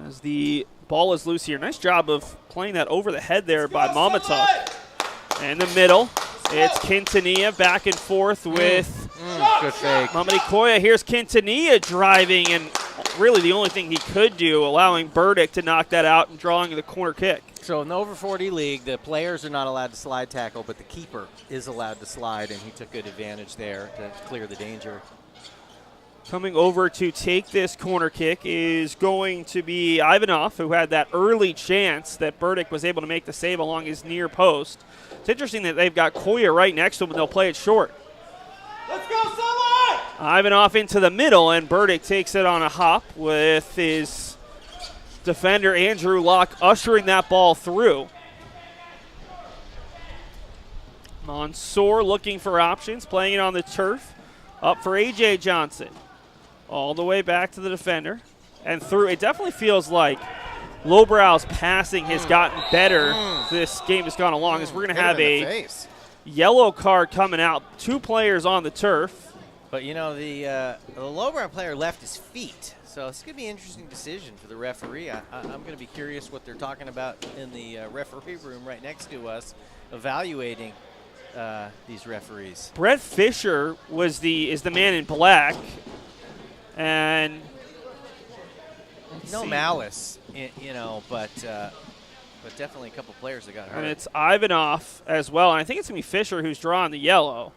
As the ball is loose here. Nice job of playing that over the head there by Mamatuk. In the middle, it's Quintanilla back and forth with good fake. Mamadi Koya. Here's Quintanilla driving, and really the only thing he could do, allowing Burdick to knock that out and drawing the corner kick. So in the over 40 league, the players are not allowed to slide tackle, but the keeper is allowed to slide, and he took good advantage there to clear the danger. Coming over to take this corner kick is going to be Ivanov, who had that early chance that Burdick was able to make the save along his near post. It's interesting that they've got Koya right next to him, and they'll play it short. Let's go, Sunlight! Ivanov into the middle, and Burdick takes it on a hop with his defender, Andrew Locke, ushering that ball through. Mansour looking for options, playing it on the turf. Up for A.J. Johnson. All the way back to the defender and through. It definitely feels like Lowbrow's passing has gotten better. This game has gone along as we're going to have a yellow card coming out. 2 players on the turf. But, you know, the Lowbrow player left his feet. So it's going to be an interesting decision for the referee. I'm going to be curious what they're talking about in the referee room right next to us, evaluating these referees. Brett Fisher is the man in black. And no malice, you know, but definitely a couple players that got hurt. And it's Ivanov as well. And I think it's going to be Fisher who's drawing the yellow.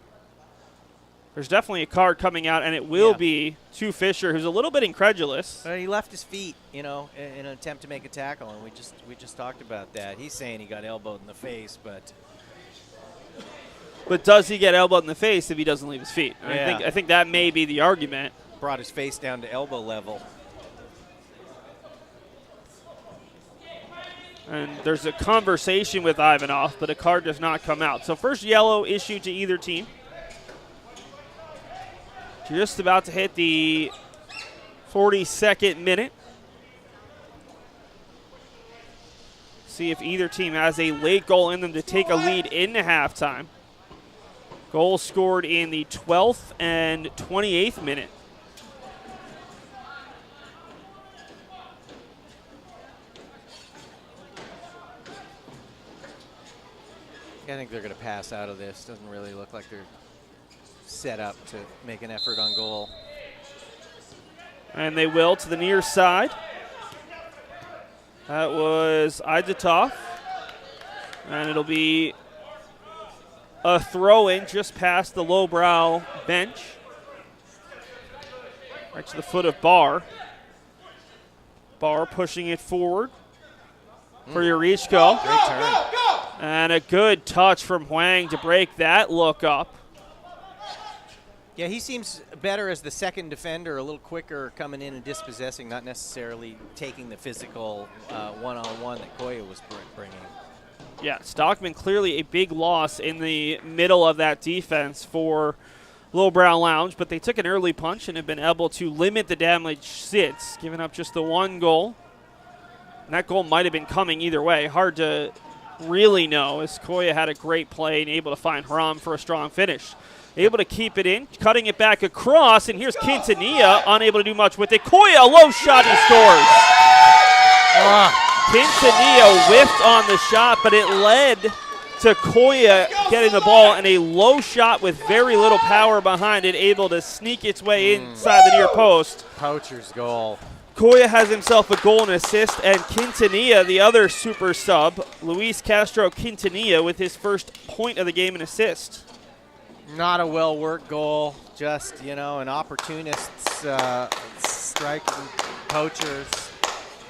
There's definitely a card coming out, and it will be to Fisher, who's a little bit incredulous. He left his feet, you know, in an attempt to make a tackle, and we just talked about that. He's saying he got elbowed in the face, but does he get elbowed in the face if he doesn't leave his feet? Yeah. I think that may be the argument. Brought his face down to elbow level. And there's a conversation with Ivanov, but a card does not come out. So first yellow issued to either team. Just about to hit the 42nd minute. See if either team has a late goal in them to take a lead into halftime. Goal scored in the 12th and 28th minute. I think they're going to pass out of this. Doesn't really look like they're set up to make an effort on goal. And they will to the near side. That was Idzatov. And it'll be a throw-in just past the Lowbrow bench. Right to the foot of Barr. Barr pushing it forward for Yurichko. Great turn. And a good touch from Huang to break that look up. Yeah, he seems better as the second defender, a little quicker coming in and dispossessing, not necessarily taking the physical one-on-one that Koya was bringing. Yeah, Stockman clearly a big loss in the middle of that defense for Lowbrow Lounge, but they took an early punch and have been able to limit the damage since, giving up just the 1 goal. And that goal might have been coming either way. Hard to really know, as Koya had a great play and able to find Haram for a strong finish. Able to keep it in, cutting it back across, and here's Quintanilla, unable to do much with it. Koya, a low shot, he scores. Quintanilla whiffed on the shot, but it led to Koya getting the ball, and a low shot with very little power behind it, able to sneak its way inside the near post. Poacher's goal. Koya has himself a goal and assist, and Quintanilla, the other super sub, Luis Castro Quintanilla, with his first point of the game and assist. Not a well-worked goal, just, you know, an opportunist's striking poachers,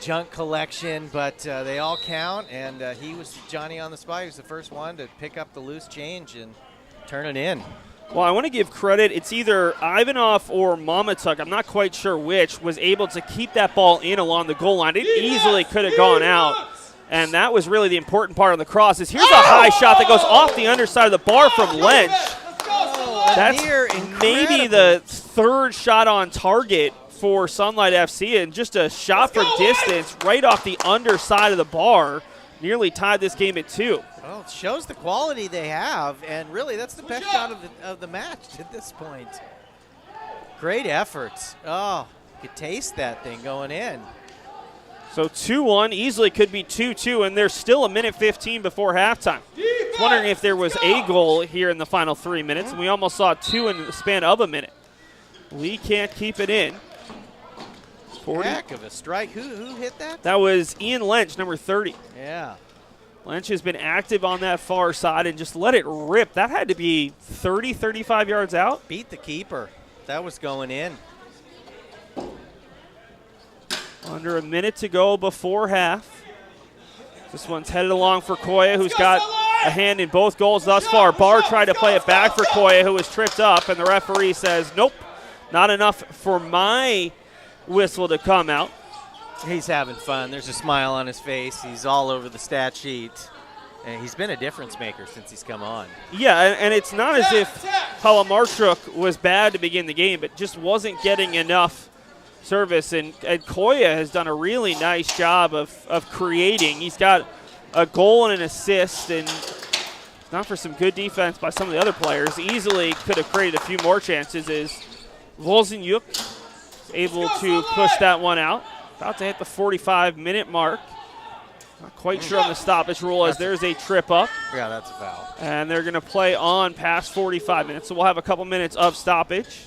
junk collection, but they all count, and he was Johnny on the spot. He was the first one to pick up the loose change and turn it in. Well, I want to give credit. It's either Ivanov or Mamatuk, I'm not quite sure which, was able to keep that ball in along the goal line. It easily could have gone out. And that was really the important part on the cross. Here's a high shot that goes off the underside of the bar from Lynch. That's maybe the third shot on target for Sunlight FC, and just a shot from distance right off the underside of the bar nearly tied this game at 2. Well, it shows the quality they have, and really that's the best shot of the match at this point. Great efforts. Oh, you could taste that thing going in. So 2-1, easily could be 2-2, and there's still 1:15 before halftime. Wondering if there was a goal here in the final 3 minutes, and we almost saw 2 in the span of a minute. Lee can't keep it in. 40. Heck of a strike. Who hit that? That was Ian Lynch, number 30. Yeah. Lynch has been active on that far side and just let it rip. That had to be 30, 35 yards out. Beat the keeper. That was going in. Under a minute to go before half. This one's headed along for Koya, who's got a hand in both goals thus far. Barr tried to play it back for Koya, who was tripped up, and the referee says, nope, not enough for my whistle to come out. He's having fun. There's a smile on his face. He's all over the stat sheet. And he's been a difference maker since he's come on. Yeah, and it's not as if Palamarchuk was bad to begin the game, but just wasn't getting enough service. And Koya has done a really nice job of creating. He's got a goal and an assist, and not for some good defense by some of the other players. Easily could have created a few more chances as Wolzenyuk able to push that one out. About to hit the 45-minute mark. Not quite sure on the stoppage rule as there's a trip up. Yeah, that's a foul. And they're going to play on past 45 minutes, so we'll have a couple minutes of stoppage.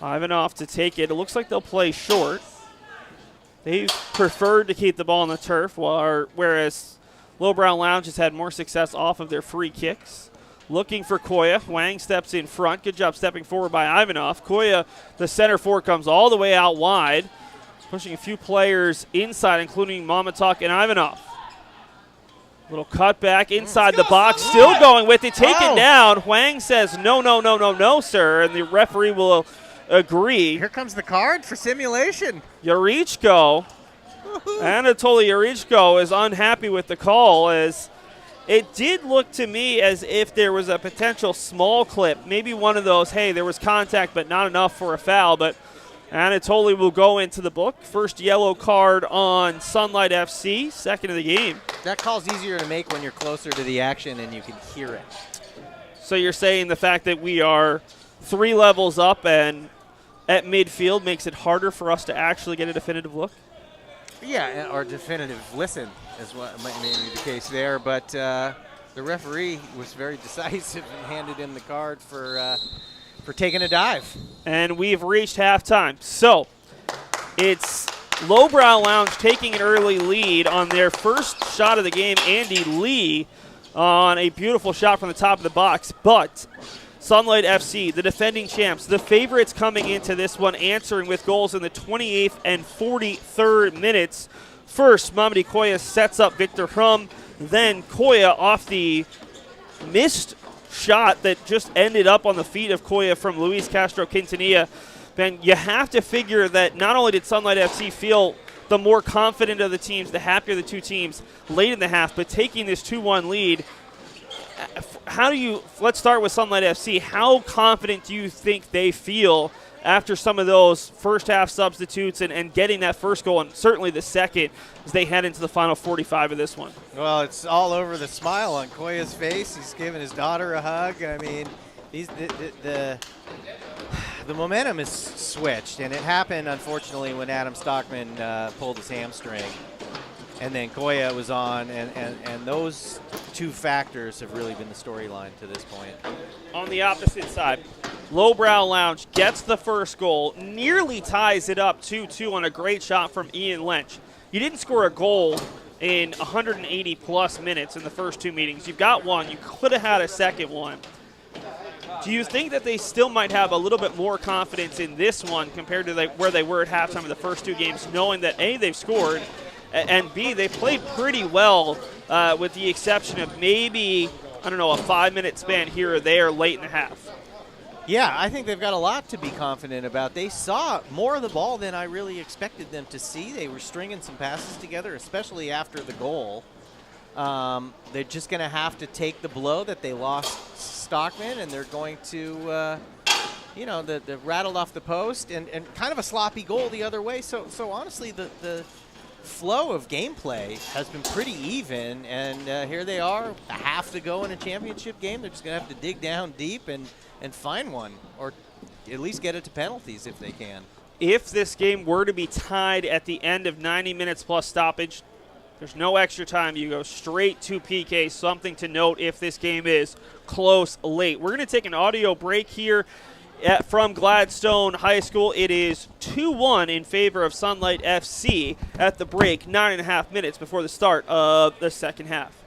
Ivanov to take it. It looks like they'll play short. They've preferred to keep the ball on the turf, whereas Lowbrow Lounge has had more success off of their free kicks. Looking for Koya. Wang steps in front. Good job stepping forward by Ivanov. Koya, the center forward, comes all the way out wide, pushing a few players inside, including Mamatok and Ivanov. Little cutback inside the box. Still going with it. Taken down. Wang says, no, no, no, no, no, sir. And the referee will agree. Here comes the card for simulation. Yarichko, Anatoly Yarichko is unhappy with the call, as it did look to me as if there was a potential small clip, maybe one of those, hey, there was contact but not enough for a foul, but Anatoly will go into the book. First yellow card on Sunlight FC, second of the game. That call's easier to make when you're closer to the action and you can hear it. So you're saying the fact that we are 3 levels up and at midfield makes it harder for us to actually get a definitive look? Yeah, or definitive listen is what might be the case there. But the referee was very decisive and handed him the card for taking a dive. And we've reached halftime. So it's Lowbrow Lounge taking an early lead on their first shot of the game. Andy Lee on a beautiful shot from the top of the box. But Sunlight FC, the defending champs, the favorites coming into this one, answering with goals in the 28th and 43rd minutes. First, Mamadi Koya sets up Victor Hrum. Then Koya off the missed shot that just ended up on the feet of Koya from Luis Castro Quintanilla. Ben, you have to figure that not only did Sunlight FC feel the more confident of the teams, the happier the two teams late in the half, but taking this 2-1 lead, let's start with Sunlight FC. How confident do you think they feel after some of those first half substitutes and getting that first goal, and certainly the second, as they head into the final 45 of this one? Well, it's all over the smile on Koya's face. He's giving his daughter a hug. I mean, the momentum is switched, and it happened, unfortunately, when Adam Stockman pulled his hamstring. And then Koya was on, and those two factors have really been the storyline to this point. On the opposite side, Lowbrow Lounge gets the first goal, nearly ties it up 2-2 on a great shot from Ian Lynch. You didn't score a goal in 180-plus minutes in the first 2 meetings. You've got one. You could have had a second one. Do you think that they still might have a little bit more confidence in this one compared to where they were at halftime of the first 2 games, knowing that, A, they've scored, and B, they played pretty well with the exception of maybe, a 5-minute span here or there late in the half? Yeah, I think they've got a lot to be confident about. They saw more of the ball than I really expected them to see. They were stringing some passes together, especially after the goal. They're just going to have to take the blow that they lost Stockman, and they're going to, the rattled off the post and kind of a sloppy goal the other way. So honestly, the flow of gameplay has been pretty even, and here they are, a half to go in a championship game. They're just going to have to dig down deep and find one, or at least get it to penalties if they can. If this game were to be tied at the end of 90 minutes plus stoppage, there's no extra time. You go straight to PK. Something to note if this game is close late. We're going to take an audio break here from Gladstone High School. It is 2-1 in favor of Sunlight FC at the break, 9.5 minutes before the start of the second half.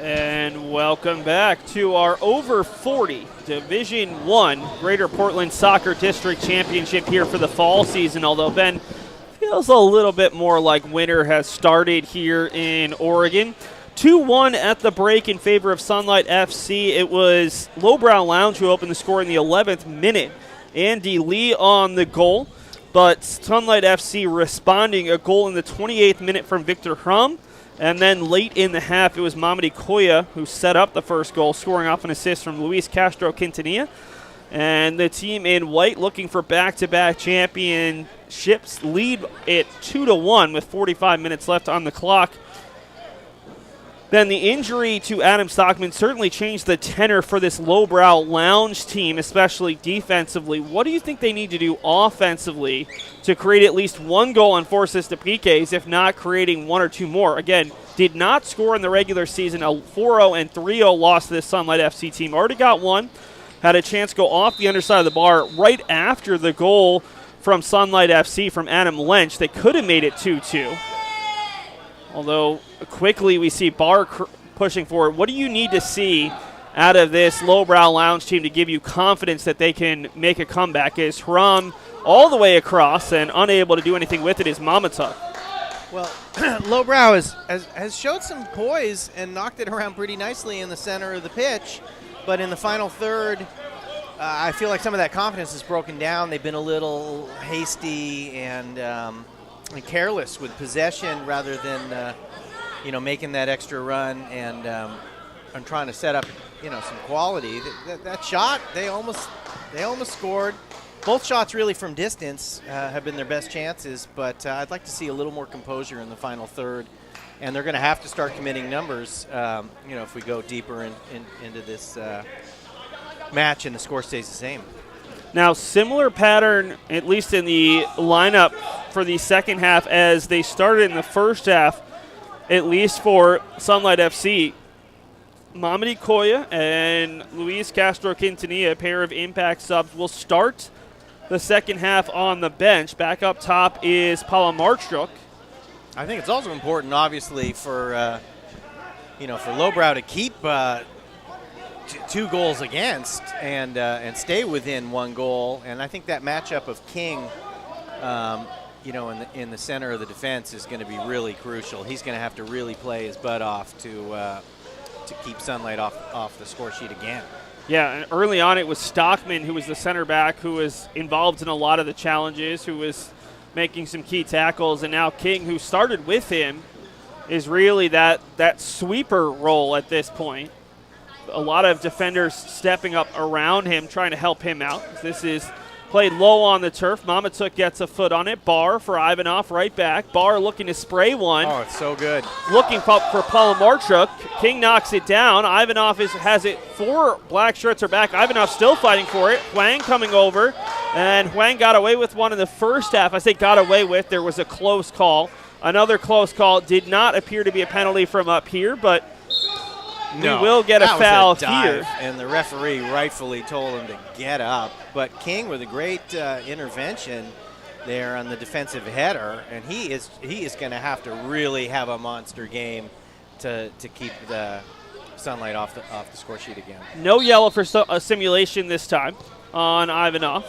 And welcome back to our over 40 Division 1 Greater Portland Soccer District Championship here for the fall season, although Ben feels a little bit more like winter has started here in Oregon. 2-1 at the break in favor of Sunlight FC. It was Lowbrow Lounge who opened the score in the 11th minute. Andy Lee on the goal, but Sunlight FC responding, a goal in the 28th minute from Victor Hrum. And then late in the half, it was Mamadi Koya who set up the first goal, scoring off an assist from Luis Castro Quintanilla. And the team in white looking for back-to-back championships lead it 2-1 with 45 minutes left on the clock. Then the injury to Adam Stockman certainly changed the tenor for this Lowbrow Lounge team, especially defensively. What do you think they need to do offensively to create at least one goal and force this to PKs, if not creating one or two more? Again, did not score in the regular season, a 4-0 and 3-0 loss to this Sunlight FC team. Already got one, had a chance to go off the underside of the bar right after the goal from Sunlight FC from Adam Lynch. They could have made it 2-2. Although quickly we see Barr pushing forward. What do you need to see out of this Lowbrow Lounge team to give you confidence that they can make a comeback? Is Hram all the way across and unable to do anything with it is Mamatuk. Well, Lowbrow has showed some poise and knocked it around pretty nicely in the center of the pitch, but in the final third, I feel like some of that confidence is broken down. They've been a little hasty and careless with possession rather than making that extra run and trying to set up some quality. That shot, they almost scored. Both shots really from distance have been their best chances, but I'd like to see a little more composure in the final third, and they're going to have to start committing numbers if we go deeper into this match and the score stays the same. Now, similar pattern, at least in the lineup for the second half as they started in the first half, at least for Sunlight FC. Mamadi Koya and Luis Castro Quintanilla, a pair of impact subs, will start the second half on the bench. Back up top is Palamarchuk. I think it's also important, obviously, for for Lowbrow to keep 2 goals against and stay within 1 goal. And I think that matchup of King, in the center of the defense is going to be really crucial. He's going to have to really play his butt off to keep Sunlight off the score sheet again. Yeah, and early on it was Stockman who was the center back who was involved in a lot of the challenges, who was making some key tackles, and now King, who started with him, is really that sweeper role at this point. A lot of defenders stepping up around him, trying to help him out. This is played low on the turf. Mamatuk gets a foot on it. Barr for Ivanov right back. Barr looking to spray one. Oh, it's so good. Looking for Palamarchuk. King knocks it down. Ivanov has it. 4 black shirts are back. Ivanov still fighting for it. Huang coming over. And Huang got away with one in the first half. I say got away with. There was a close call. Another close call. Did not appear to be a penalty from up here, but no, we will get a foul here. And the referee rightfully told him to get up. But King with a great intervention there on the defensive header, and he is going to have to really have a monster game to keep the Sunlight off the score sheet again. No yellow for a simulation this time on Ivanov,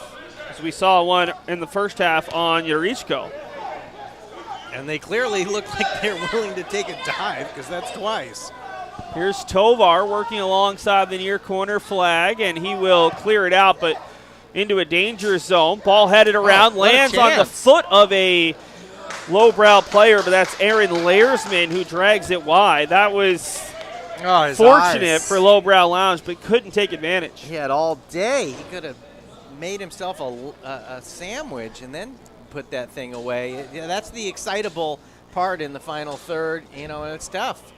as we saw one in the first half on Yurichko. And they clearly look like they're willing to take a dive, because that's twice. Here's Tovar working alongside the near corner flag, and he will clear it out, but into a dangerous zone. Ball headed around, lands on the foot of a Lowbrow player, but that's Aaron Layersman who drags it wide. That was fortunate for Lowbrow Lounge, but couldn't take advantage. He had all day. He could have made himself a sandwich and then put that thing away. That's the excitable part in the final third, and it's tough.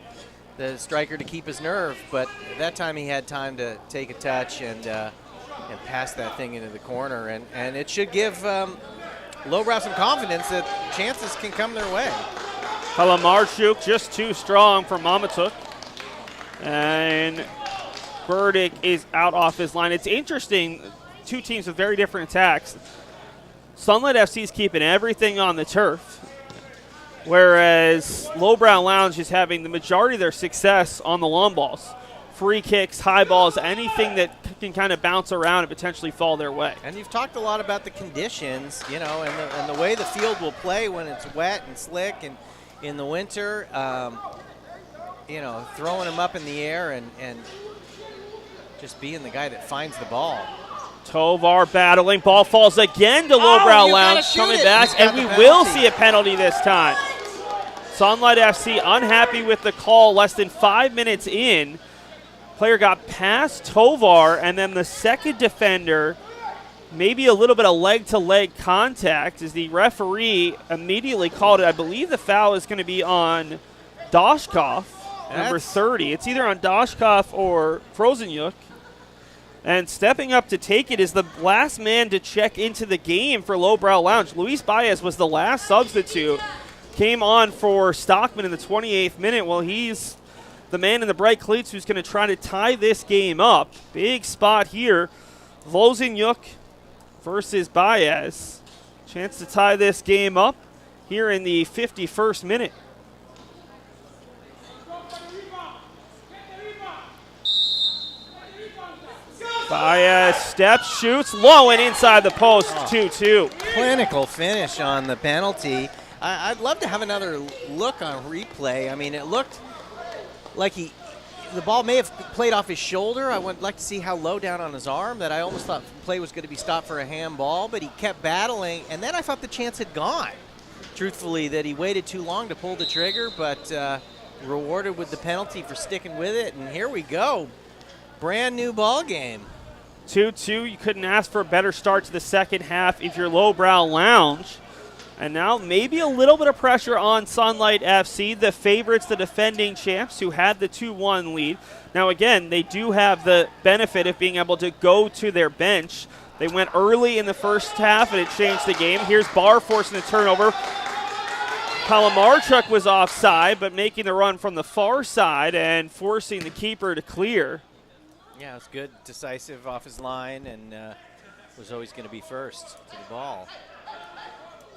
The striker to keep his nerve, but that time he had time to take a touch and pass that thing into the corner, and it should give Lowbrow some confidence that chances can come their way. Palamarchuk just too strong for Mamatuk, and Burdick is out off his line. It's interesting, 2 teams with very different attacks. Sunlight FC is keeping everything on the turf. whereas Lowbrow Lounge is having the majority of their success on the long balls. Free kicks, high balls, anything that can kind of bounce around and potentially fall their way. And you've talked a lot about the conditions, you know, and the way the field will play when it's wet and slick and in the winter. You know, throwing them up in the air and just being the guy that finds the ball. Tovar battling. Ball falls again to Lowbrow Lounge, coming back, and we will see a penalty this time. Sunlight FC unhappy with the call less than 5 minutes in. Player got past Tovar, and then the second defender, maybe a little bit of leg-to-leg contact as the referee immediately called it. I believe the foul is going to be on Doshkov, number 30. It's either on Doshkov or Frozenyuk. And stepping up to take it is the last man to check into the game for Lowbrow Lounge. Luis Baez was the last substitute. Came on for Stockman in the 28th minute. Well, he's the man in the bright cleats who's going to try to tie this game up. Big spot here. Frozenyuk versus Baez. Chance to tie this game up here in the 51st minute. Baez steps, shoots, low and inside the post, 2-2. Clinical finish on the penalty. I'd love to have another look on replay. I mean, it looked like the ball may have played off his shoulder. I would like to see how low down on his arm that I almost thought the play was going to be stopped for a handball, but he kept battling, and then I thought the chance had gone. Truthfully, that he waited too long to pull the trigger, but rewarded with the penalty for sticking with it, and here we go. Brand new ball game. 2-2. You couldn't ask for a better start to the second half if you're Lowbrow Lounge. And now maybe a little bit of pressure on Sunlight FC, the favorites, the defending champs, who had the 2-1 lead. Now, again, they do have the benefit of being able to go to their bench. They went early in the first half, and it changed the game. Here's Barr forcing the turnover. Palamarchuk was offside, but making the run from the far side and forcing the keeper to clear. Yeah, it was good, decisive off his line, and was always going to be first to the ball.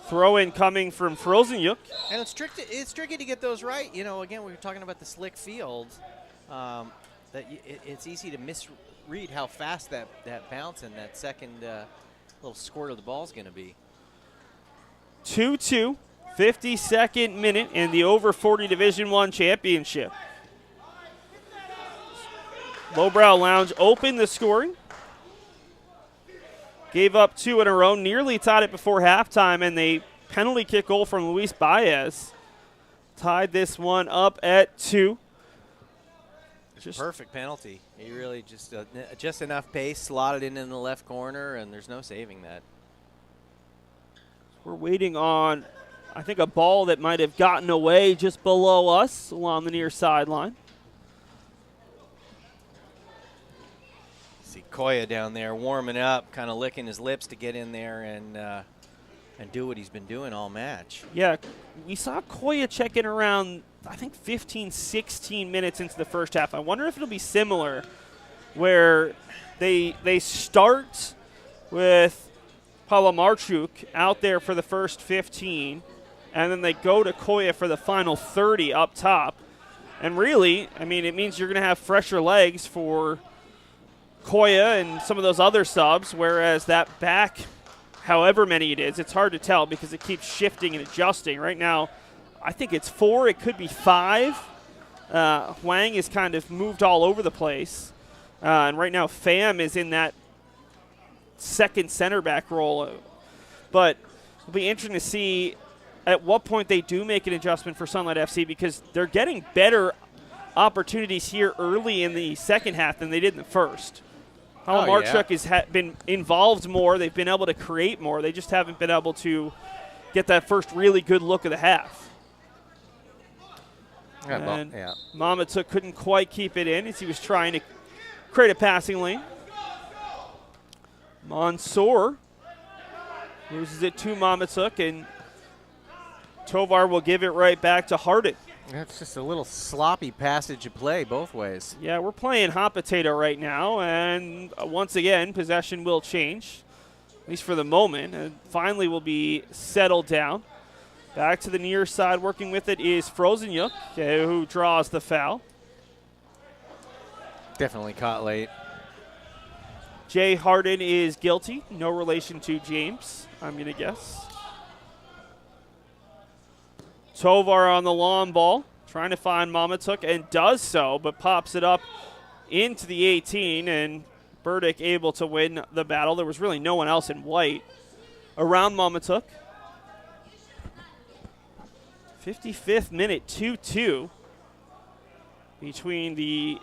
Throw-in coming from Frozenyuk. And it's tricky to get those right. You know, again, we were talking about the slick field. It's easy to misread how fast that bounce and that second little squirt of the ball is going to be. 2-2, 52nd minute in the over 40 Division I championship. Lowbrow Lounge opened the scoring. Gave up 2 in a row, nearly tied it before halftime, and the penalty kick goal from Luis Baez tied this one up at 2. Just perfect penalty. He really just enough pace, slotted in the left corner, and there's no saving that. We're waiting on, I think, a ball that might have gotten away just below us along the near sideline. Koya down there warming up, kind of licking his lips to get in there and do what he's been doing all match. Yeah, we saw Koya check in around, I think, 15, 16 minutes into the first half. I wonder if it'll be similar, where they start with Palamarchuk out there for the first 15, and then they go to Koya for the final 30 up top. And really, I mean, it means you're going to have fresher legs for Koya and some of those other subs, whereas that back, however many it is, it's hard to tell because it keeps shifting and adjusting. Right now, I think it's 4. It could be 5. Huang is kind of moved all over the place. And right now, Pham is in that second center back role. But it'll be interesting to see at what point they do make an adjustment for Sunlight FC, because they're getting better opportunities here early in the second half than they did in the first. Palamarchuk has been involved more. They've been able to create more. They just haven't been able to get that first really good look of the half. And Mamatuk couldn't quite keep it in as he was trying to create a passing lane. Mansour loses it to Mamatuk, and Tovar will give it right back to Harden. That's just a little sloppy passage of play both ways. Yeah, we're playing hot potato right now, and once again, possession will change, at least for the moment, and finally will be settled down. Back to the near side, working with it is Frozenyuk, who draws the foul. Definitely caught late. Jay Harden is guilty. No relation to James, I'm going to guess. Tovar on the long ball, trying to find Mamatuk, and does so, but pops it up into the 18, and Burdick able to win the battle. There was really no one else in white around Mamatuk. 55th minute, 2-2 between the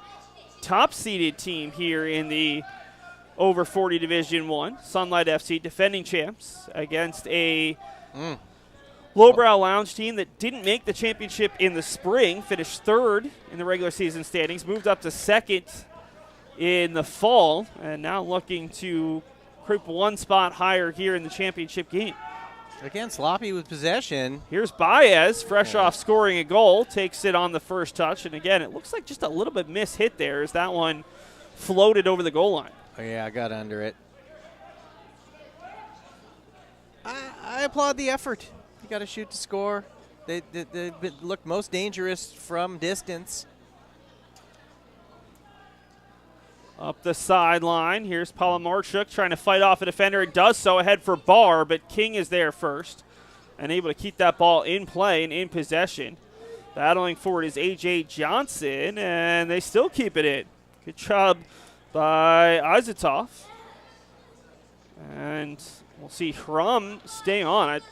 top-seeded team here in the over 40 Division I, Sunlight FC, defending champs, against a Lowbrow Lounge team that didn't make the championship in the spring, finished third in the regular season standings, moved up to second in the fall, and now looking to creep one spot higher here in the championship game. Again, sloppy with possession. Here's Baez, fresh off scoring a goal, takes it on the first touch, and again, it looks like just a little bit mishit there as that one floated over the goal line. Oh, yeah, I got under it. I applaud the effort. You got to shoot to score. They looked most dangerous from distance. Up the sideline, here's Palamarchuk trying to fight off a defender. It does so ahead for Barr, but King is there first and able to keep that ball in play and in possession. Battling forward is A.J. Johnson, and they still keep it in. Good job by Izatov. And we'll see Hrum stay on.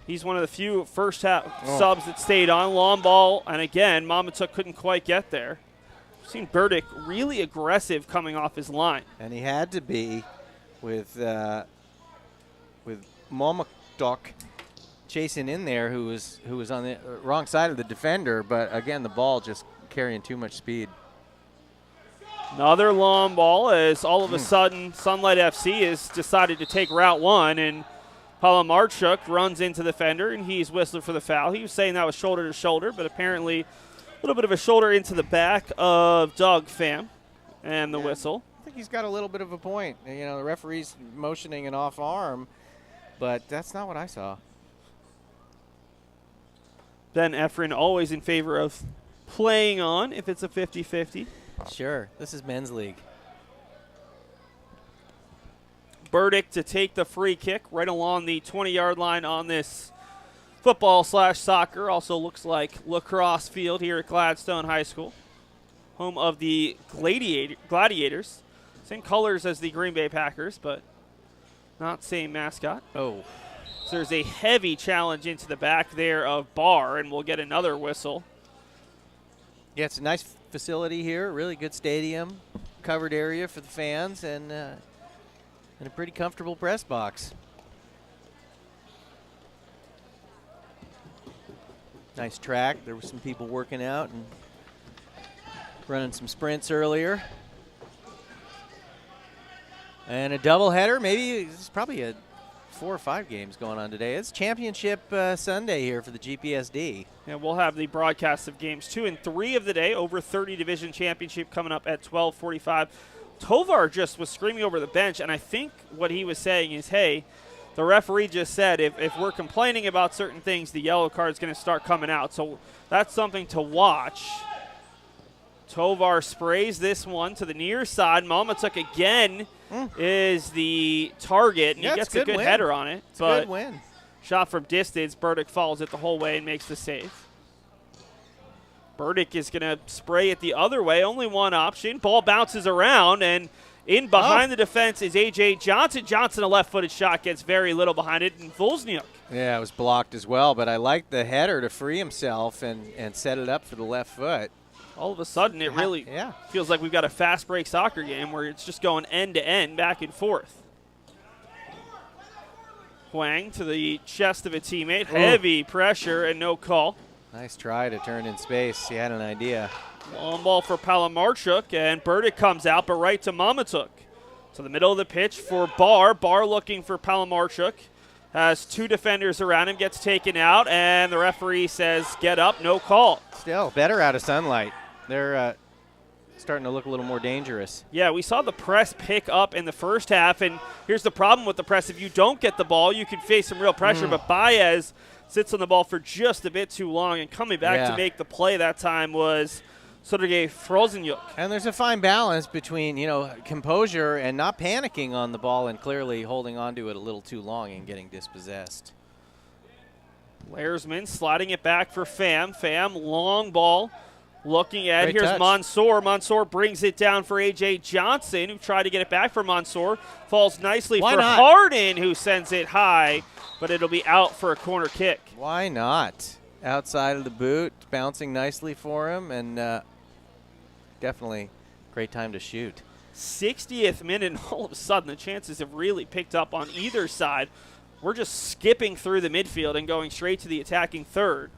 He's one of the few first half subs that stayed on. Long ball, and again, Mamatuk couldn't quite get there. We've seen Burdick really aggressive coming off his line. And he had to be with Mamatuk chasing in there, who was on the wrong side of the defender, but again, the ball just carrying too much speed. Another long ball as all of a sudden Sunlight FC has decided to take Route 1, and Palamarchuk runs into the defender, and he's whistled for the foul. He was saying that was shoulder to shoulder, but apparently a little bit of a shoulder into the back of Doug Pham and the whistle. I think he's got a little bit of a point. You know, the referee's motioning an off arm, but that's not what I saw. Ben Efran always in favor of playing on if it's a 50-50. Sure. This is men's league. Burdick to take the free kick right along the 20-yard line on this football/soccer. Also looks like lacrosse field here at Gladstone High School, home of the Gladiators. Same colors as the Green Bay Packers, but not same mascot. Oh. So there's a heavy challenge into the back there of Barr, and we'll get another whistle. Yeah, it's a nice facility here, really good stadium, covered area for the fans, and a pretty comfortable press box. Nice track. There were some people working out and running some sprints earlier. And a doubleheader, maybe it's probably a 4 or 5 games going on today. It's championship Sunday here for the GPSD. And we'll have the broadcast of games 2 and 3 of the day, over 30 division championship coming up at 12:45. Tovar just was screaming over the bench, and I think what he was saying is, hey, the referee just said if we're complaining about certain things, the yellow card's going to start coming out. So that's something to watch. Tovar sprays this one to the near side. Mamatuk again is the target, and he gets a good header on it. It's a good win. Shot from distance, Burdick follows it the whole way and makes the save. Burdick is going to spray it the other way. Only one option. Ball bounces around, and in behind the defense is A.J. Johnson. Johnson, a left-footed shot, gets very little behind it, and Volzniuk. Yeah, it was blocked as well, but I like the header to free himself and set it up for the left foot. All of a sudden, it really feels like we've got a fast break soccer game where it's just going end-to-end, back and forth. Huang to the chest of a teammate. Heavy pressure and no call. Nice try to turn in space. He had an idea. Long ball for Palamarchuk, and Burdick comes out, but right to Mamatuk. To the middle of the pitch for Barr. Barr looking for Palamarchuk. Has 2 defenders around him, gets taken out, and the referee says, get up, no call. Still, better out of Sunlight. They're starting to look a little more dangerous. Yeah, we saw the press pick up in the first half, and here's the problem with the press. If you don't get the ball, you can face some real pressure, but Baez sits on the ball for just a bit too long, and coming back to make the play that time was Sergei Frozenyuk. And there's a fine balance between, composure and not panicking on the ball and clearly holding on to it a little too long and getting dispossessed. Layersman sliding it back for Pham. Pham, long ball, looking at. Great Here's touch. Mansour. Mansour brings it down for A.J. Johnson, who tried to get it back for Mansour. Falls nicely Why for not? Harden, who sends it high, but it'll be out for a corner kick. Why not? Outside of the boot, bouncing nicely for him, and definitely great time to shoot. 60th minute, and all of a sudden the chances have really picked up on either side. We're just skipping through the midfield and going straight to the attacking third.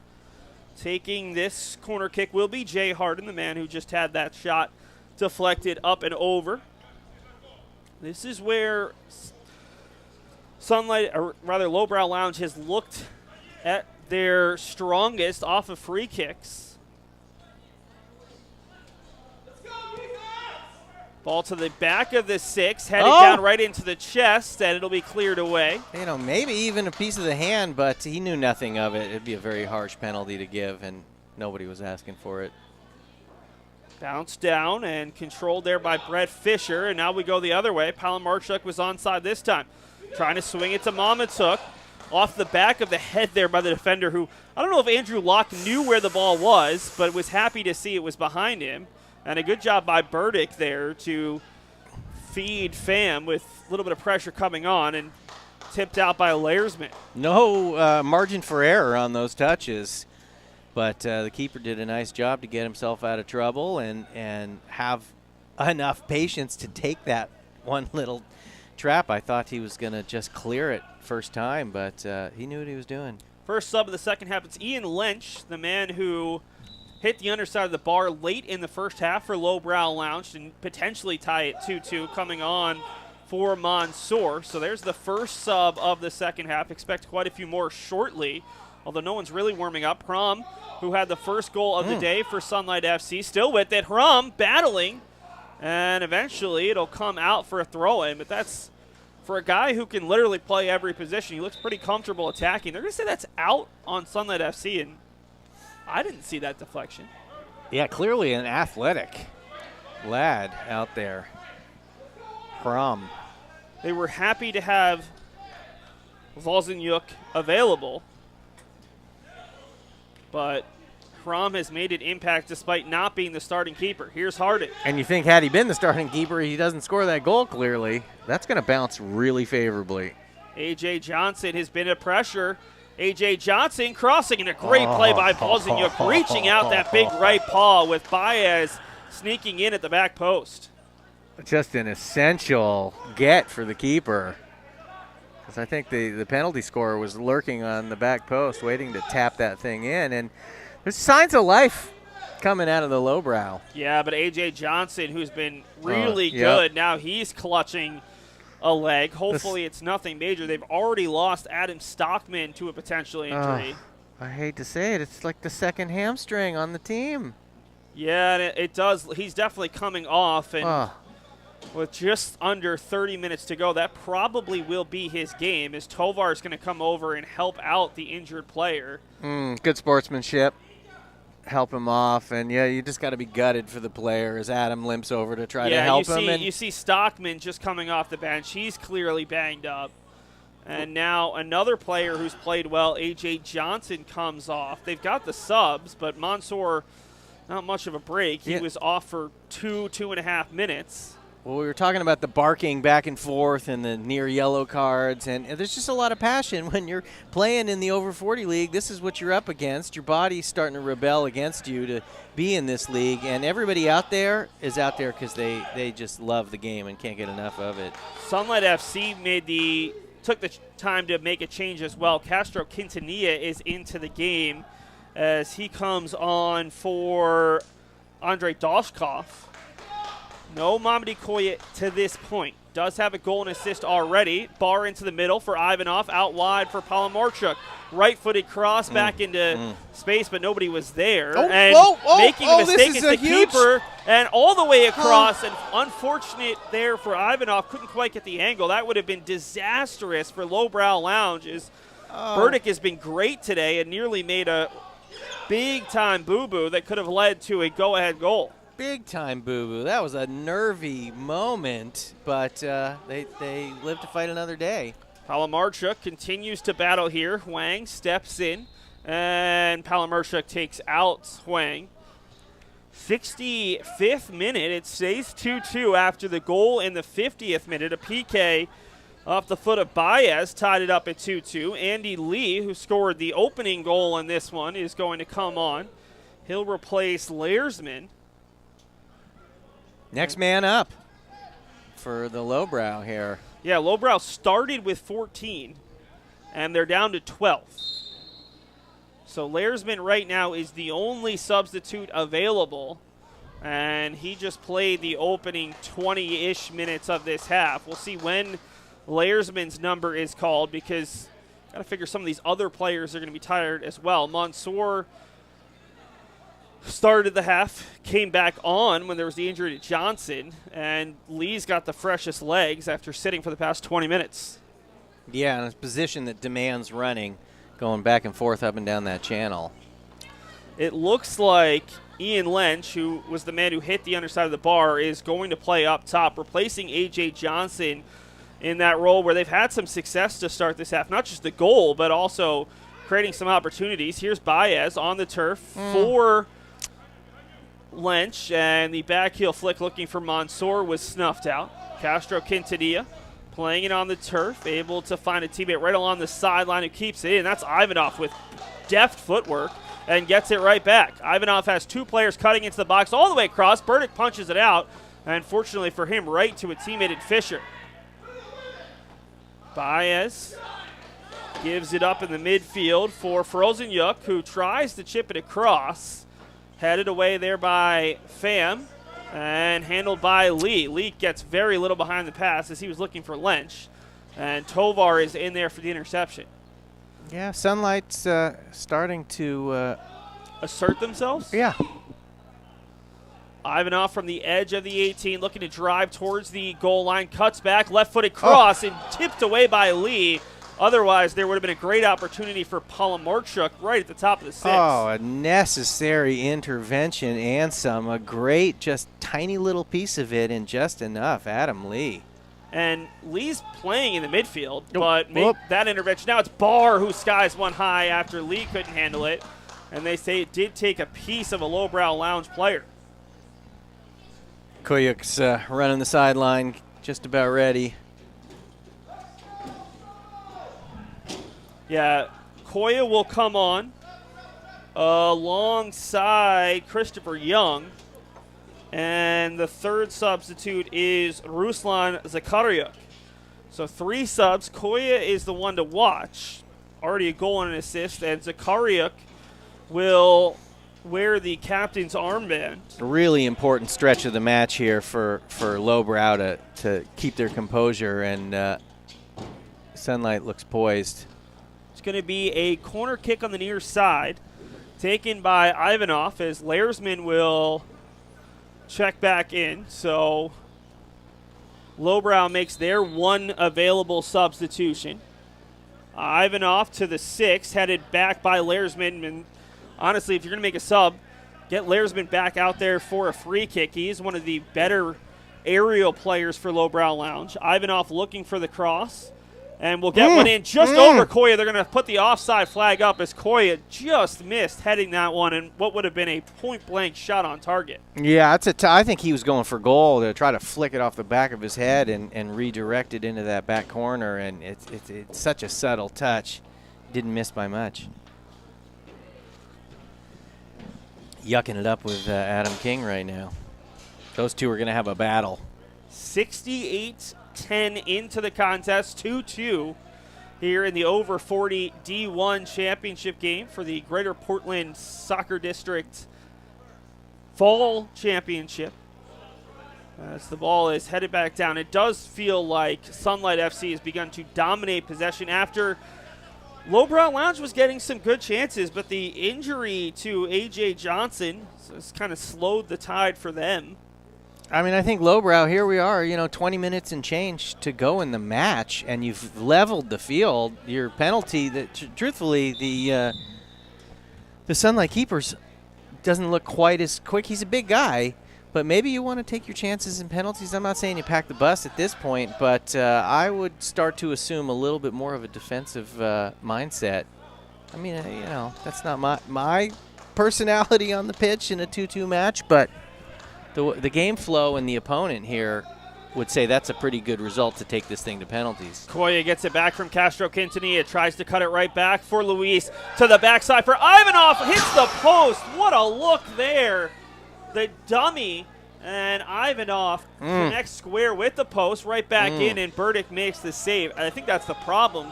Taking this corner kick will be Jay Harden, the man who just had that shot deflected up and over. This is where Lowbrow Lounge has looked at their strongest off of free kicks. Ball to the back of the 6, headed down right into the chest, and it'll be cleared away. Maybe even a piece of the hand, but he knew nothing of it. It'd be a very harsh penalty to give, and nobody was asking for it. Bounced down and controlled there by Brett Fisher, and now we go the other way. Palamarchuk was onside this time. Trying to swing it to Mamatuk. Off the back of the head there by the defender, who, I don't know if Andrew Locke knew where the ball was, but was happy to see it was behind him. And a good job by Burdick there to feed Pham with a little bit of pressure coming on, and tipped out by Layersman. No margin for error on those touches, but the keeper did a nice job to get himself out of trouble and have enough patience to take that one little trap. I thought he was going to just clear it first time, but he knew what he was doing. First sub of the second half, it's Ian Lynch, the man who hit the underside of the bar late in the first half for Lowbrow Lounge and potentially tie it 2-2 coming on for Mansour. So there's the first sub of the second half. Expect quite a few more shortly, although no one's really warming up. Hram, who had the first goal of the day for Sunlight FC, still with it. Hram battling, and eventually it'll come out for a throw-in, but that's for a guy who can literally play every position. He looks pretty comfortable attacking. They're going to say that's out on Sunlight FC, and I didn't see that deflection. Yeah, clearly an athletic lad out there. Hram. They were happy to have Volzenyuk available, but Hram has made an impact despite not being the starting keeper. Here's Harden. And you think had he been the starting keeper, he doesn't score that goal clearly. That's going to bounce really favorably. A.J. Johnson has been a pressure. A.J. Johnson crossing, and a great play by Volzenyuk, reaching out that big right paw with Baez sneaking in at the back post. Just an essential get for the keeper, because I think the penalty scorer was lurking on the back post waiting to tap that thing in, and there's signs of life coming out of the Lowbrow. Yeah, but A.J. Johnson, who's been really good, now he's clutching a leg. Hopefully it's nothing major. They've already lost Adam Stockman to a potential injury. I hate to say it. It's like the second hamstring on the team. Yeah, and it does. He's definitely coming off, and with just under 30 minutes to go, that probably will be his game, as Tovar is going to come over and help out the injured player. Good sportsmanship. Help him off, and yeah, you just got to be gutted for the player as Adam limps over to try to help him. You see Stockman just coming off the bench. He's clearly banged up. And now another player who's played well, A.J. Johnson, comes off. They've got the subs, but Mansour, not much of a break. He was off for 2.5 minutes. Well, we were talking about the barking back and forth and the near yellow cards, and there's just a lot of passion when you're playing in the over 40 league. This is what you're up against. Your body's starting to rebel against you to be in this league, and everybody out there is out there because they just love the game and can't get enough of it. Sunlight FC took the time to make a change as well. Castro Quintanilla is into the game as he comes on for Andre Doshkov. No Mamadi Koya to this point. does have a goal and assist already. Bar into the middle for Ivanov, out wide for Palamarchuk. Right-footed cross back into space, but nobody was there. Making a mistake is the keeper, and all the way across, and unfortunate there for Ivanov. Couldn't quite get the angle. That would have been disastrous for Lowbrow Lounge. Burdick has been great today and nearly made a big-time boo-boo that could have led to a go-ahead goal. Big-time boo-boo. That was a nervy moment, but they live to fight another day. Palamarchuk continues to battle here. Huang steps in, and Palamarchuk takes out Huang. 65th minute, it stays 2-2 after the goal in the 50th minute. A PK off the foot of Baez tied it up at 2-2. Andy Lee, who scored the opening goal in this one, is going to come on. He'll replace Leersman. Next man up for the Lowbrow here. Yeah, Lowbrow started with 14, and they're down to 12. So Leersman right now is the only substitute available, and he just played the opening 20-ish minutes of this half. We'll see when Leersman's number is called, because got to figure some of these other players are going to be tired as well. Mansour started the half, came back on when there was the injury to Johnson, and Lee's got the freshest legs after sitting for the past 20 minutes. Yeah, in a position that demands running, going back and forth up and down that channel. It looks like Ian Lynch, who was the man who hit the underside of the bar, is going to play up top, replacing A.J. Johnson in that role where they've had some success to start this half. Not just the goal, but also creating some opportunities. Here's Baez on the turf for Lynch, and the backheel flick looking for Mansour was snuffed out. Castro Quintanilla playing it on the turf, able to find a teammate right along the sideline who keeps it in. That's Ivanov with deft footwork and gets it right back. Ivanov has two players cutting into the box all the way across. Burdick punches it out, and fortunately for him, right to a teammate at Fisher. Baez gives it up in the midfield for Frozenyuk, who tries to chip it across. Headed away there by Pham and handled by Lee. Lee gets very little behind the pass as he was looking for Lynch. And Tovar is in there for the interception. Yeah, Sunlight's starting to assert themselves? Yeah. Ivanov from the edge of the 18 looking to drive towards the goal line. Cuts back, left-footed cross, and tipped away by Lee. Otherwise, there would have been a great opportunity for Palamarchuk right at the top of the six. Oh, a necessary intervention and some. A great, just tiny little piece of it and just enough. Adam Lee. And Lee's playing in the midfield, but make that intervention. Now it's Barr who skies one high after Lee couldn't handle it. And they say it did take a piece of a Lowbrow Lounge player. Koyuk's running the sideline, just about ready. Yeah, Koya will come on alongside Christopher Young. And the third substitute is Ruslan Zakariuk. So 3 subs. Koya is the one to watch. Already a goal and an assist. And Zakariuk will wear the captain's armband. A really important stretch of the match here for Lowbrow to keep their composure. And Sunlight looks poised. It's going to be a corner kick on the near side, taken by Ivanov as Leersman will check back in. So Lowbrow makes their one available substitution. Ivanov to the 6, headed back by Leersman. And honestly, if you're going to make a sub, get Leersman back out there for a free kick. He is one of the better aerial players for Lowbrow Lounge. Ivanov looking for the cross. And we'll get one in just over Koya. They're going to put the offside flag up as Koya just missed heading that one in what would have been a point-blank shot on target. Yeah, I think he was going for goal to try to flick it off the back of his head and redirect it into that back corner. And it's such a subtle touch. Didn't miss by much. Yucking it up with Adam King right now. Those two are going to have a battle. 68-10 into the contest, 2-2 here in the over 40 D1 championship game for the Greater Portland Soccer District Fall Championship. As the ball is headed back down, it does feel like Sunlight FC has begun to dominate possession after Lowbrow Lounge was getting some good chances, but the injury to A.J. Johnson has kind of slowed the tide for them. I mean, I think Lowbrow, here we are, 20 minutes and change to go in the match, and you've leveled the field. Your penalty, truthfully, the Sunlight Keepers doesn't look quite as quick. He's a big guy, but maybe you want to take your chances in penalties. I'm not saying you pack the bus at this point, but I would start to assume a little bit more of a defensive mindset. I mean, that's not my personality on the pitch in a 2-2 match, but the game flow and the opponent here would say that's a pretty good result to take this thing to penalties. Koya gets it back from Castro Quintanilla, tries to cut it right back for Luis, to the backside for Ivanov, hits the post. What a look there. The dummy, and Ivanov connects square with the post, right back in, and Burdick makes the save. I think that's the problem.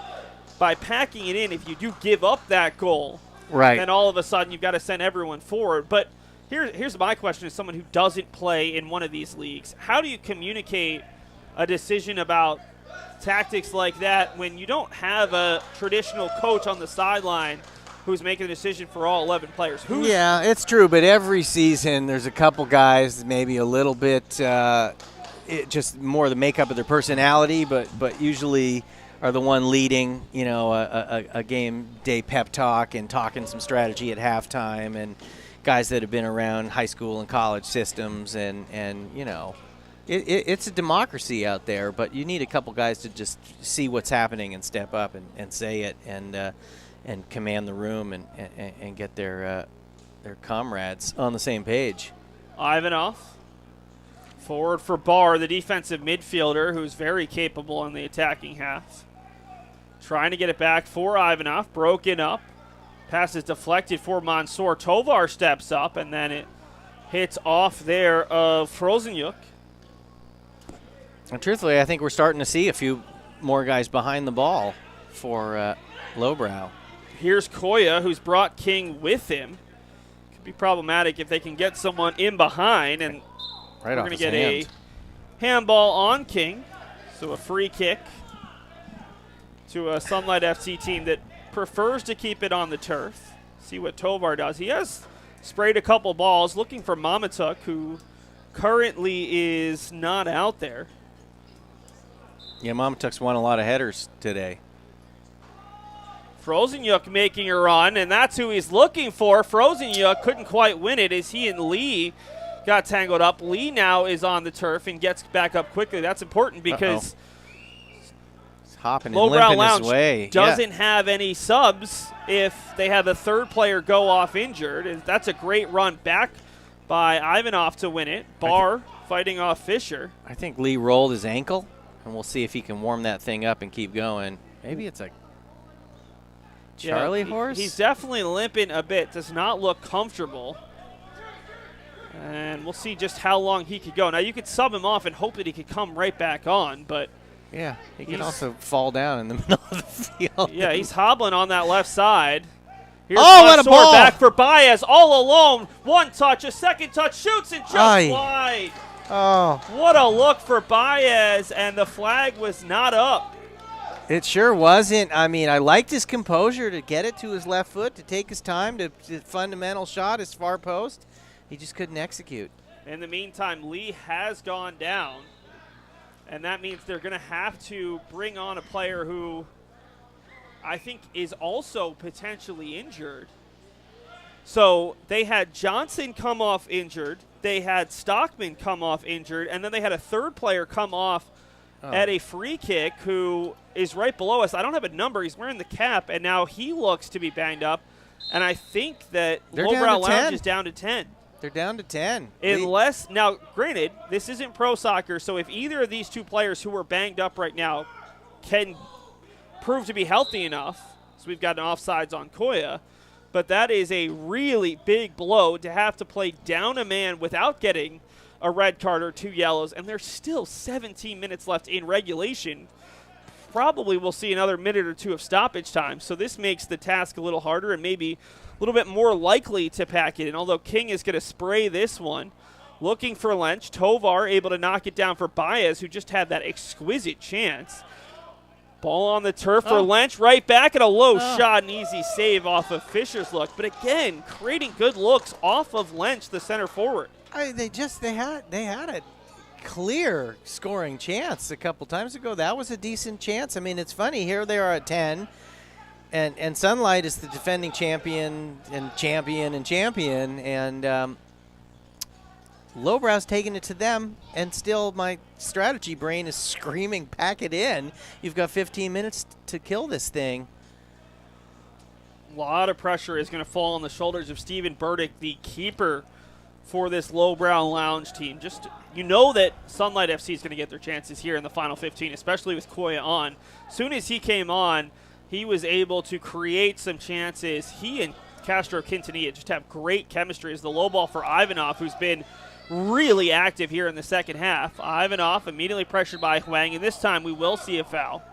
By packing it in, if you do give up that goal, right, then all of a sudden you've got to send everyone forward. But here's my question as someone who doesn't play in one of these leagues. How do you communicate a decision about tactics like that when you don't have a traditional coach on the sideline who's making a decision for all 11 players? Yeah, it's true, but every season there's a couple guys maybe a little bit just more the makeup of their personality, but usually are the one leading, a game day pep talk and talking some strategy at halftime, and guys that have been around high school and college systems, and it's a democracy out there, but you need a couple guys to just see what's happening and step up and say it and command the room and get their comrades on the same page. Ivanov, forward for Barr, the defensive midfielder who's very capable in the attacking half. Trying to get it back for Ivanov, broken up. Pass is deflected for Mansour. Tovar steps up, and then it hits off there of Frozenyuk. And truthfully, I think we're starting to see a few more guys behind the ball for Lowbrow. Here's Koya, who's brought King with him. Could be problematic if they can get someone in behind, and right, we're going to get a handball on King. So a free kick to a Sunlight FC team that prefers to keep it on the turf. See what Tovar does. He has sprayed a couple balls, looking for Mamatuk, who currently is not out there. Yeah, Mamatuk's won a lot of headers today. Frozenyuk making a run, and that's who he's looking for. Frozenyuk couldn't quite win it as he and Lee got tangled up. Lee now is on the turf and gets back up quickly. That's important because hopping and Lowbrow limping Lounge his way. doesn't have any subs if they have a third player go off injured. That's a great run back by Ivanov to win it. Barr fighting off Fisher. I think Lee rolled his ankle, and we'll see if he can warm that thing up and keep going. Maybe it's a Charlie horse? He's definitely limping a bit. Does not look comfortable. And we'll see just how long he could go. Now, you could sub him off and hope that he could come right back on, but yeah, he can also fall down in the middle of the field. Yeah, he's hobbling on that left side. Here's what a ball! Back for Baez, all alone. One touch, a second touch, shoots and just wide. Oh. What a look for Baez, and the flag was not up. It sure wasn't. I mean, I liked his composure to get it to his left foot, to take his time, to fundamental shot, his far post. He just couldn't execute. In the meantime, Lee has gone down, and that means they're going to have to bring on a player who I think is also potentially injured. So they had Johnson come off injured, they had Stockman come off injured, and then they had a third player come off at a free kick who is right below us. I don't have a number. He's wearing the cap, and now he looks to be banged up. And I think that Lowbrow Lounge is down to 10. They're down to 10. Unless, now, granted, this isn't pro soccer, so if either of these two players who are banged up right now can prove to be healthy enough, so we've got an offsides on Koya, but that is a really big blow to have to play down a man without getting a red card or 2 yellows, and there's still 17 minutes left in regulation. Probably we'll see another minute or two of stoppage time, so this makes the task a little harder and maybe a little bit more likely to pack it in. Although King is going to spray this one, looking for Lench. Tovar able to knock it down for Baez, who just had that exquisite chance. Ball on the turf for Lench, right back at a low shot, an easy save off of Fisher's look. But again, creating good looks off of Lench, the center forward. They had a clear scoring chance a couple times ago. That was a decent chance. I mean, it's funny. Here they are at 10, and Sunlight is the defending champion, and Lowbrow's taking it to them, and still my strategy brain is screaming, pack it in. You've got 15 minutes to kill this thing. A lot of pressure is going to fall on the shoulders of Steven Burdick, the keeper for this Lowbrow Lounge team. Just, you know that Sunlight FC is going to get their chances here in the final 15, especially with Koya on. Soon as he came on, he was able to create some chances. He and Castro Quintanilla just have great chemistry as the low ball for Ivanov, who's been really active here in the second half. Ivanov immediately pressured by Huang, and this time we will see a foul.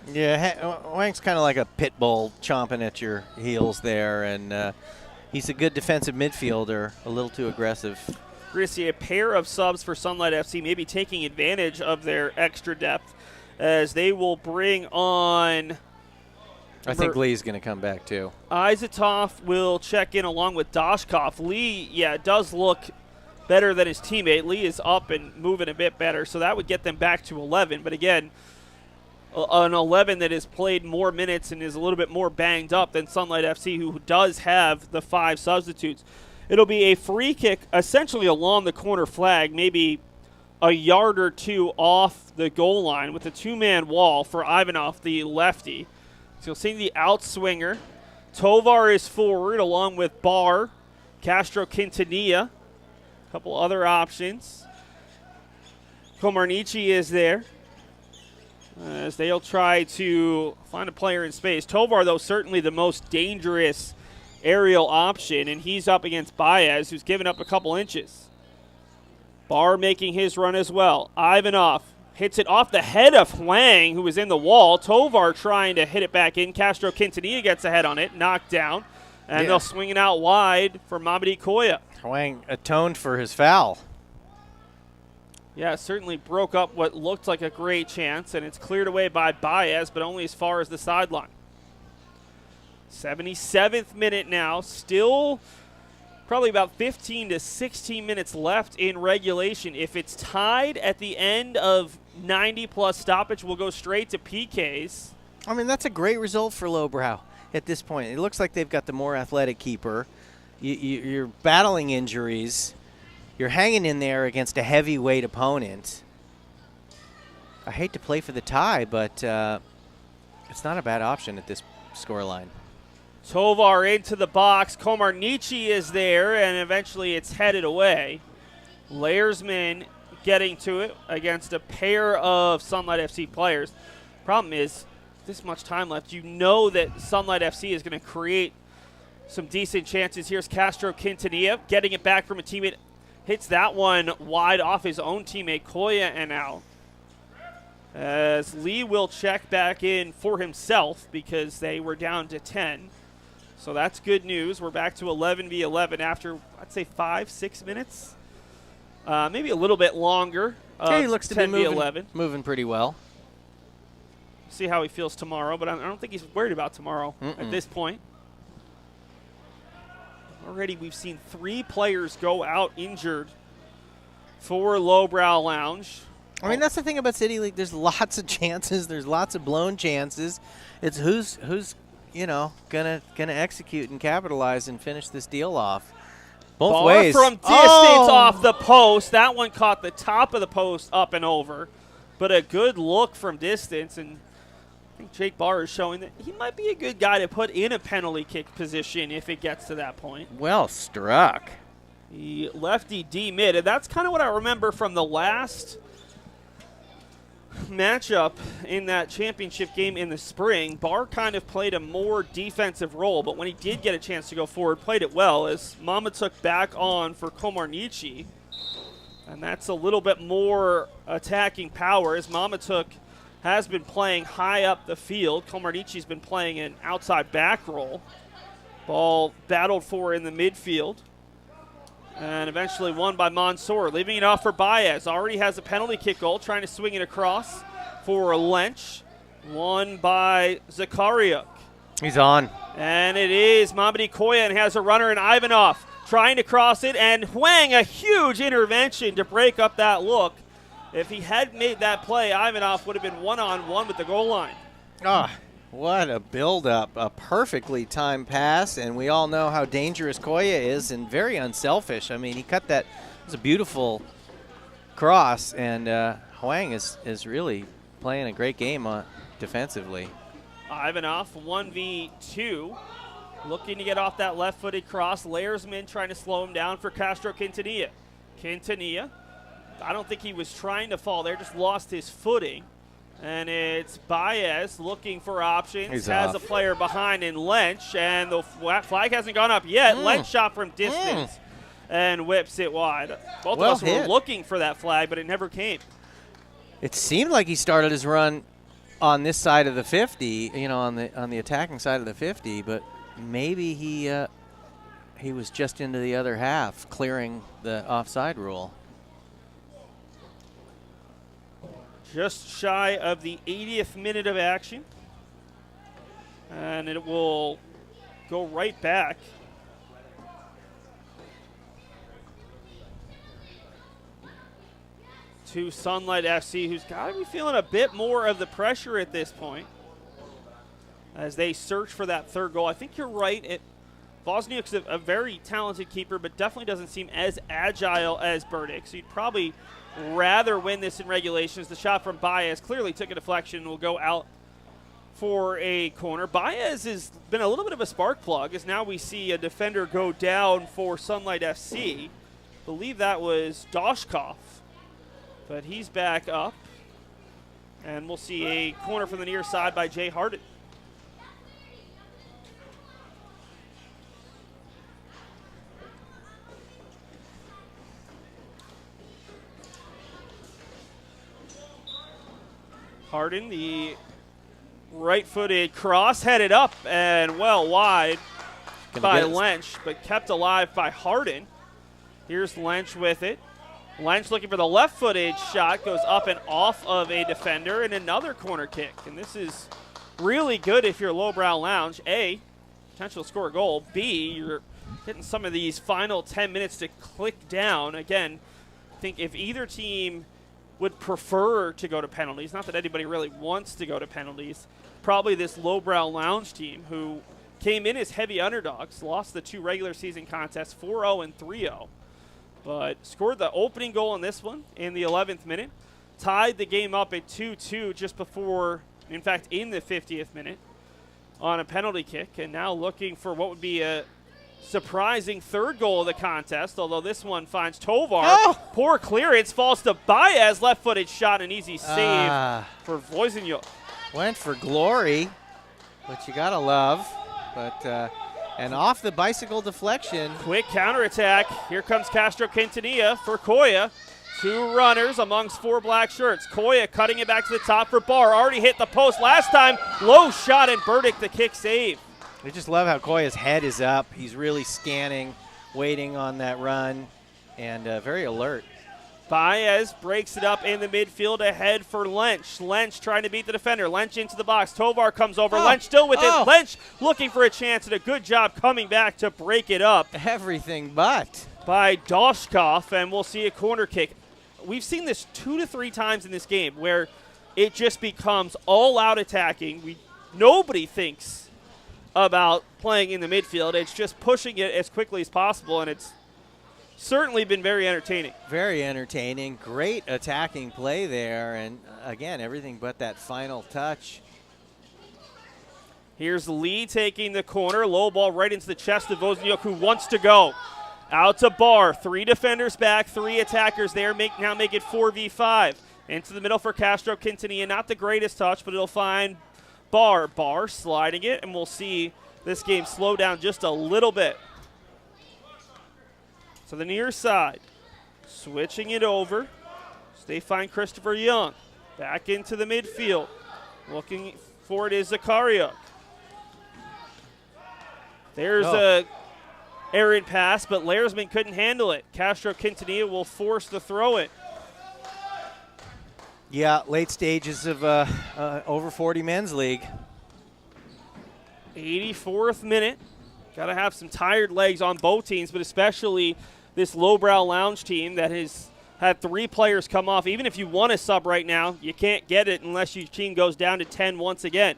Yeah, Huang's kind of like a pit bull chomping at your heels there, and he's a good defensive midfielder, a little too aggressive. We're going to see a pair of subs for Sunlight FC, maybe taking advantage of their extra depth, as they will bring on... I think Lee's going to come back, too. Izatov will check in along with Dashkov. Lee, does look better than his teammate. Lee is up and moving a bit better, so that would get them back to 11. But again, an 11 that has played more minutes and is a little bit more banged up than Sunlight FC, who does have the 5 substitutes. It'll be a free kick essentially along the corner flag, maybe a yard or two off the goal line with a 2-man wall for Ivanov, the lefty. So you'll see the outswinger. Tovar is forward along with Barr, Castro Quintanilla. Couple other options. Komarnichi is there as they'll try to find a player in space. Tovar, though, certainly the most dangerous aerial option, and he's up against Baez, who's given up a couple inches. Barr making his run as well. Ivanov hits it off the head of Huang, who was in the wall. Tovar trying to hit it back in. Castro Quintanilla gets a head on it, knocked down, and they'll swing it out wide for Mamadi Koya. Huang atoned for his foul. Yeah, certainly broke up what looked like a great chance, and it's cleared away by Baez, but only as far as the sideline. 77th minute now, still probably about 15 to 16 minutes left in regulation. If it's tied at the end of 90-plus stoppage, we'll go straight to PKs. I mean, that's a great result for Lowbrow at this point. It looks like they've got the more athletic keeper. You're battling injuries. You're hanging in there against a heavyweight opponent. I hate to play for the tie, but it's not a bad option at this scoreline. Tovar into the box. Komarnichi is there, and eventually it's headed away. Layersman getting to it against a pair of Sunlight FC players. Problem is, this much time left. You know that Sunlight FC is going to create some decent chances. Here's Castro Quintanilla getting it back from a teammate. Hits that one wide off his own teammate, Koya, and out. As Lee will check back in for himself because they were down to 10. So that's good news. We're back to 11v11 after, I'd say, 5-6 minutes. Maybe a little bit longer. He looks to be moving pretty well. See how he feels tomorrow, but I don't think he's worried about tomorrow at this point. Already we've seen 3 players go out injured for Lowbrow Lounge. I mean, that's the thing about City League. There's lots of chances. There's lots of blown chances. It's who's gonna execute and capitalize and finish this deal off. Both ways. From distance off the post. That one caught the top of the post up and over, but a good look from distance. And I think Jake Barr is showing that he might be a good guy to put in a penalty kick position if it gets to that point. Well struck. The lefty D mid, and that's kind of what I remember from the last matchup in that championship game in the spring. Barr kind of played a more defensive role, but when he did get a chance to go forward, played it well as Mama took back on for Komarnichi. And that's a little bit more attacking power as Mama took has been playing high up the field. Komarnichi's been playing an outside back role. Ball battled for in the midfield. And eventually won by Mansour, leaving it off for Baez. Already has a penalty kick goal, trying to swing it across for Lench. Won by Zakariuk. He's on. And it is Mamadi Koya, and has a runner in Ivanov trying to cross it, and Huang, a huge intervention to break up that look. If he had made that play, Ivanov would have been one-on-one with the goal line. Oh, what a build-up. A perfectly timed pass, and we all know how dangerous Koya is and very unselfish. I mean, he cut that. It was a beautiful cross, and Huang is really playing a great game defensively. Ivanov, 1v2, looking to get off that left-footed cross. Layersman trying to slow him down for Castro Quintanilla. Quintanilla, I don't think he was trying to fall there, just lost his footing. And it's Baez looking for options. He's has off. a player behind in Lench, and the flag hasn't gone up yet. Lench shot from distance and whips it wide. Both Well of us were hit. looking for that flag, but it never came. It seemed like he started his run on this side of the 50, you know, on the attacking side of the 50, but maybe he was just into the other half, clearing the offside rule. Just shy of the 80th minute of action. And it will go right back. To Sunlight FC, who's got to be feeling a bit more of the pressure at this point as they search for that third goal. I think you're right. Wozniak's a very talented keeper, but definitely doesn't seem as agile as Burdick. So you'd probably rather win this in regulations. The shot from Baez clearly took a deflection and will go out for a corner. Baez has been a little bit of a spark plug, as now we see a defender go down for Sunlight FC. I believe that was Doshkov, but he's back up. And we'll see a corner from the near side by Jay Harden. Harden, the right-footed cross, headed up and well wide by Lench, but kept alive by Harden. Here's Lench with it. Lench looking for the left-footed shot, goes up and off of a defender, and another corner kick. And this is really good if you're Lowbrow Lounge. A, potential to score a goal. B, you're getting some of these final 10 minutes to click down. Again, I think if either team would prefer to go to penalties, not that anybody really wants to go to penalties, probably this Lowbrow Lounge team, who came in as heavy underdogs, lost the two regular season contests 4-0 and 3-0, but scored the opening goal in this one in the 11th minute, tied the game up at 2-2 just before, in fact, in the 50th minute on a penalty kick, and now looking for what would be a surprising third goal of the contest, although this one finds Tovar. Oh! Poor clearance, falls to Baez, left-footed shot, an easy save for Voisinho. Went for glory, which you gotta love. But and off the bicycle deflection. Quick counterattack. Here comes Castro Quintanilla for Koya. Two runners amongst four black shirts. Koya cutting it back to the top for Barr. Already hit the post last time. Low shot, and Burdick the kick save. I just love how Koya's head is up. He's really scanning, waiting on that run, and very alert. Baez breaks it up in the midfield ahead for Lench. Lench trying to beat the defender. Lench into the box. Tovar comes over. Lench still with it. Lench looking for a chance, and a good job coming back to break it up. Everything but. By Doshkov, and we'll see a corner kick. We've seen this 2 to 3 times in this game where it just becomes all-out attacking. Nobody thinks about playing in the midfield. It's just pushing it as quickly as possible, and it's certainly been very entertaining. Very entertaining. Great attacking play there, and again, everything but that final touch. Here's Lee taking the corner. Low ball right into the chest of Wozniak, who wants to go. Out to Barr. 3 defenders back, 3 attackers there. Now make it 4v5. Into the middle for Castro Quintanilla. Not the greatest touch, but it'll find Barr. Barr sliding it, and we'll see this game slow down just a little bit. So the near side, switching it over. So they find Christopher Young. Back into the midfield. Looking for it is Zakariuk. There's errant pass, but Laresman couldn't handle it. Castro Quintanilla will force the throw in. Yeah, late stages of over 40 men's league. 84th minute. Got to have some tired legs on both teams, but especially this Lowbrow Lounge team that has had 3 players come off. Even if you want a sub right now, you can't get it unless your team goes down to 10 once again.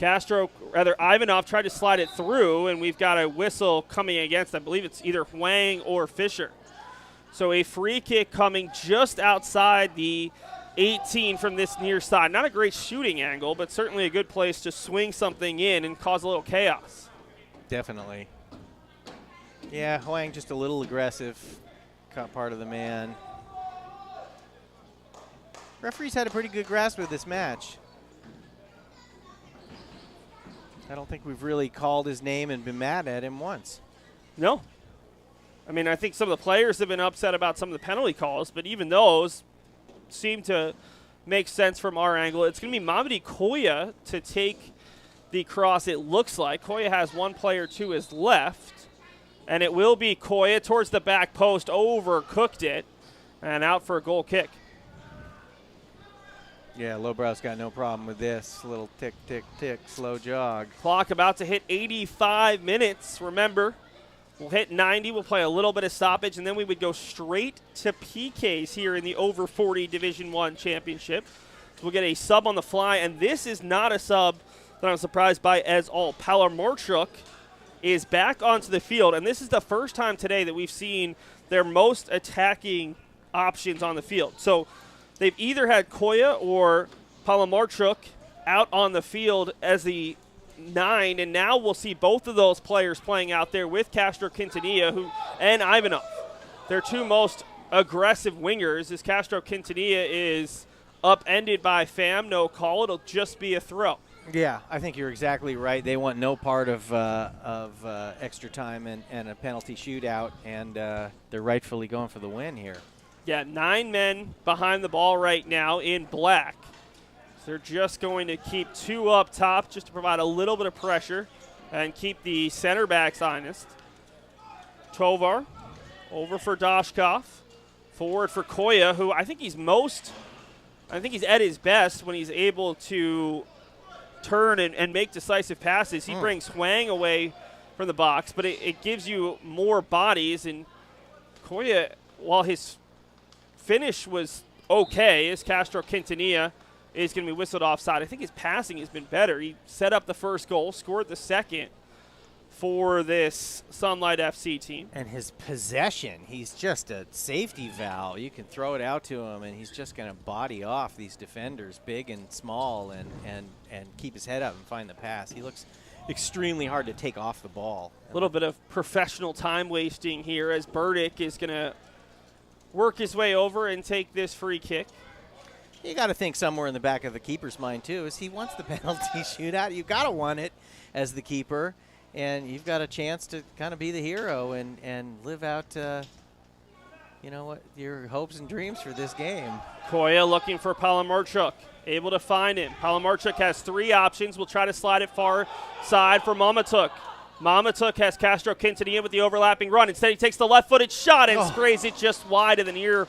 Ivanov tried to slide it through, and we've got a whistle coming against, I believe it's either Huang or Fisher. So a free kick coming just outside the 18 from this near side. Not a great shooting angle, but certainly a good place to swing something in and cause a little chaos. Definitely. Yeah, Huang just a little aggressive. Caught part of the man. Referee's had a pretty good grasp of this match. I don't think we've really called his name and been mad at him once. No. I mean, I think some of the players have been upset about some of the penalty calls, but even those seem to make sense from our angle. It's going to be Mamadi Koya to take the cross, it looks like. Koya has one player to his left, and it will be Koya towards the back post, overcooked it, and out for a goal kick. Yeah, Lowbrow's got no problem with this. Little tick, tick, tick, slow jog. Clock about to hit 85 minutes. Remember, we'll hit 90. We'll play a little bit of stoppage, and then we would go straight to PKs here in the over 40 Division I Championship. So we'll get a sub on the fly, and this is not a sub that I'm surprised by as all. Palamorchuk is back onto the field, and this is the first time today that we've seen their most attacking options on the field. So they've either had Koya or Palamorchuk out on the field as the 9, and now we'll see both of those players playing out there with Castro Quintanilla and Ivanov. Their 2 most aggressive wingers, as Castro Quintanilla is upended by Pham, no call. It'll just be a throw. Yeah, I think you're exactly right. They want no part of extra time and a penalty shootout, and they're rightfully going for the win here. Yeah, 9 men behind the ball right now in black. So they're just going to keep 2 up top just to provide a little bit of pressure and keep the center backs honest. Tovar over for Dashkov. Forward for Koya, who I think he's at his best when he's able to turn and make decisive passes. He brings Huang away from the box, but it gives you more bodies. And Koya, while his finish was okay, as Castro Quintanilla is going to be whistled offside, I think his passing has been better. He set up the first goal, scored the second for this Sunlight FC team. And his possession, he's just a safety valve. You can throw it out to him, and he's just going to body off these defenders, big and small, and keep his head up and find the pass. He looks extremely hard to take off the ball. A little bit of professional time wasting here as Burdick is going to work his way over and take this free kick. You got to think somewhere in the back of the keeper's mind, too, is he wants the penalty shootout. You've got to want it as the keeper. And you've got a chance to kind of be the hero and live out, your hopes and dreams for this game. Koya looking for Palamorchuk, able to find him. Palamorchuk has 3 options. We'll try to slide it far side for Mamatuk. Mamatuk has Castro Quintanilla with the overlapping run. Instead, he takes the left-footed shot and sprays it just wide of the near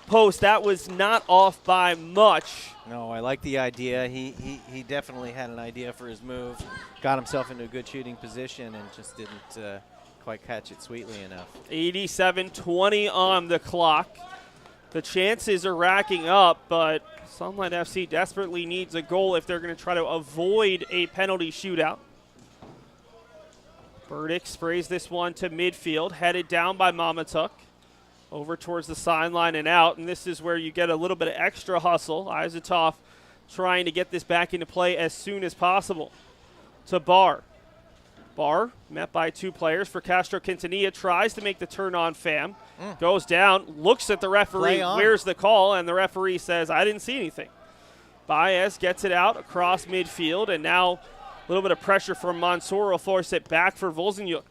post. That was not off by much. No, I like the idea. He definitely had an idea for his move. Got himself into a good shooting position and just didn't quite catch it sweetly enough. 87-20 on the clock. The chances are racking up, but Sunlight FC desperately needs a goal if they're going to try to avoid a penalty shootout. Burdick sprays this one to midfield, headed down by Mamatuk. Over towards the sideline and out, and this is where you get a little bit of extra hustle. Izatov trying to get this back into play as soon as possible. To Barr. Barr, met by 2 players for Castro Quintanilla, tries to make the turn on Pham. Goes down, looks at the referee, where's the call, and the referee says, I didn't see anything. Baez gets it out across midfield, and now a little bit of pressure from Mansour will force it back for Volzenyuk.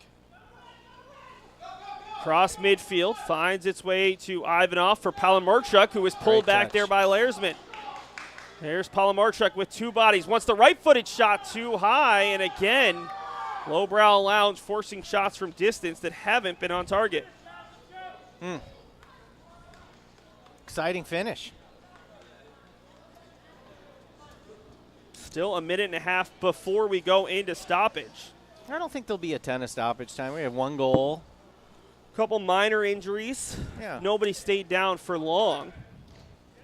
Cross midfield, finds its way to Ivanov for Palamorchuk, who was pulled back there by Laresman. There's Palamorchuk with 2 bodies. Wants the right-footed shot too high, and again, Lowbrow Lounge forcing shots from distance that haven't been on target. Exciting finish. Still a minute and a half before we go into stoppage. I don't think there'll be a ton of stoppage time. We have 1 goal. Couple minor injuries. Yeah. Nobody stayed down for long.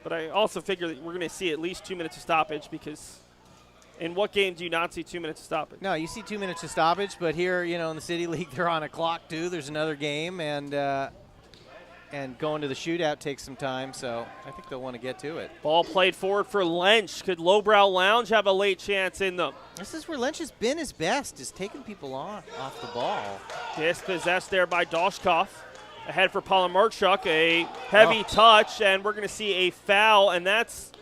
But I also figure that we're going to see at least 2 minutes of stoppage because in what game do you not see 2 minutes of stoppage? No, you see 2 minutes of stoppage, but here, in the City League, they're on a clock too. There's another game, and going to the shootout takes some time, so I think they'll want to get to it. Ball played forward for Lynch. Could Lowbrow Lounge have a late chance in them? This is where Lynch has been his best, is taking people off the ball. Dispossessed there by Doshkov. Ahead for Palamarchuk, a heavy touch, and we're going to see a foul, and that's,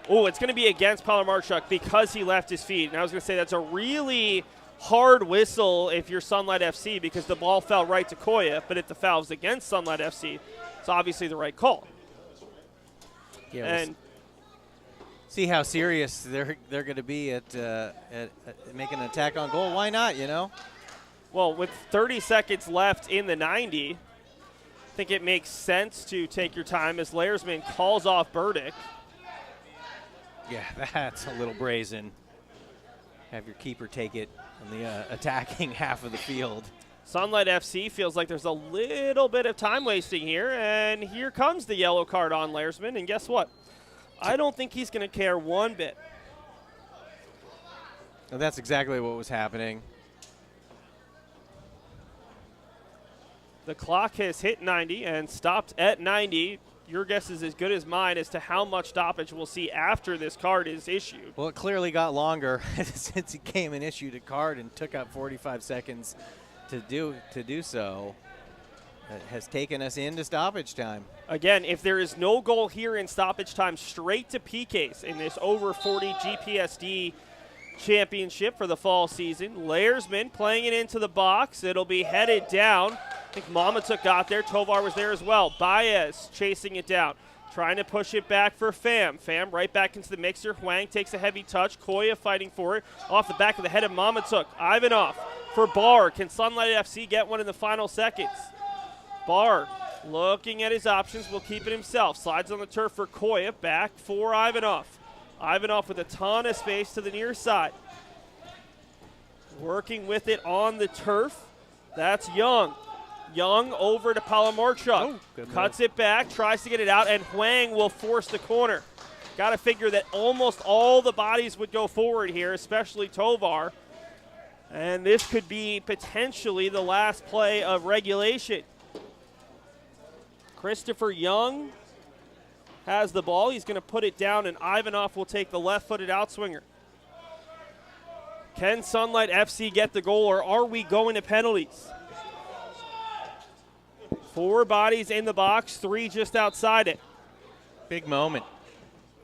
it's going to be against Palamarchuk because he left his feet. And I was going to say that's a really hard whistle if you're Sunlight FC because the ball fell right to Koya, but if the foul's against Sunlight FC, it's obviously the right call. Yeah, and see how serious they're going to be at making an attack on goal. Why not, Well, with 30 seconds left in the 90, I think it makes sense to take your time as Layersman calls off Burdick. Yeah, that's a little brazen. Have your keeper take it on the attacking half of the field. Sunlight FC feels like there's a little bit of time wasting here, and here comes the yellow card on Layersman, and guess what? I don't think he's going to care one bit. Well, that's exactly what was happening. The clock has hit 90 and stopped at 90. Your guess is as good as mine as to how much stoppage we'll see after this card is issued. Well, it clearly got longer since he came and issued a card and took up 45 seconds to do so. It has taken us into stoppage time. Again, if there is no goal here in stoppage time, straight to PKs in this over 40 GPSD championship for the fall season. Layersman playing it into the box. It'll be headed down. I think Mamatuk got there. Tovar was there as well. Baez chasing it down. Trying to push it back for Pham. Pham right back into the mixer. Huang takes a heavy touch. Koya fighting for it. Off the back of the head of Mamatuk. Ivanov for Barr. Can Sunlight FC get one in the final seconds? Barr looking at his options. Will keep it himself. Slides on the turf for Koya. Back for Ivanov. Ivanov with a ton of space to the near side. Working with it on the turf. That's Young. Young over to Palamarchuk. Cuts it back, tries to get it out, and Huang will force the corner. Got to figure that almost all the bodies would go forward here, especially Tovar. And this could be potentially the last play of regulation. Christopher Young has the ball. He's going to put it down, and Ivanov will take the left-footed outswinger. Can Sunlight FC get the goal, or are we going to penalties? 4 bodies in the box, 3 just outside it. Big moment.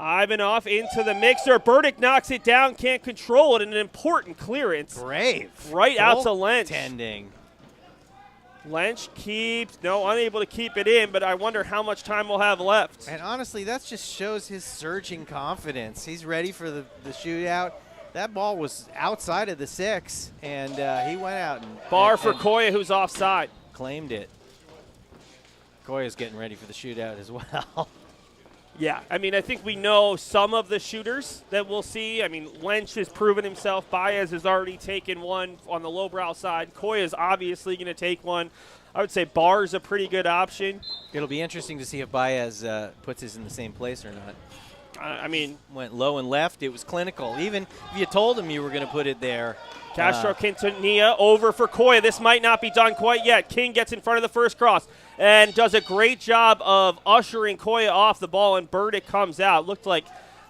Ivanov into the mixer. Burdick knocks it down, can't control it, and an important clearance. Brave. Right out to Lynch. Tending. Lynch unable to keep it in, but I wonder how much time we'll have left. And honestly, that just shows his surging confidence. He's ready for the shootout. That ball was outside of the 6, and he went out and Bar for Koya, who's offside. Claimed it. Koya's getting ready for the shootout as well. Yeah, I think we know some of the shooters that we'll see. Lynch has proven himself. Baez has already taken one on the lowbrow side. Koya's obviously going to take one. I would say Barr's a pretty good option. It'll be interesting to see if Baez puts his in the same place or not. Went low and left. It was clinical. Even if you told him you were going to put it there. Castro Quintanilla over for Koya. This might not be done quite yet. King gets in front of the first cross and does a great job of ushering Koya off the ball, and Burdick comes out. Looked like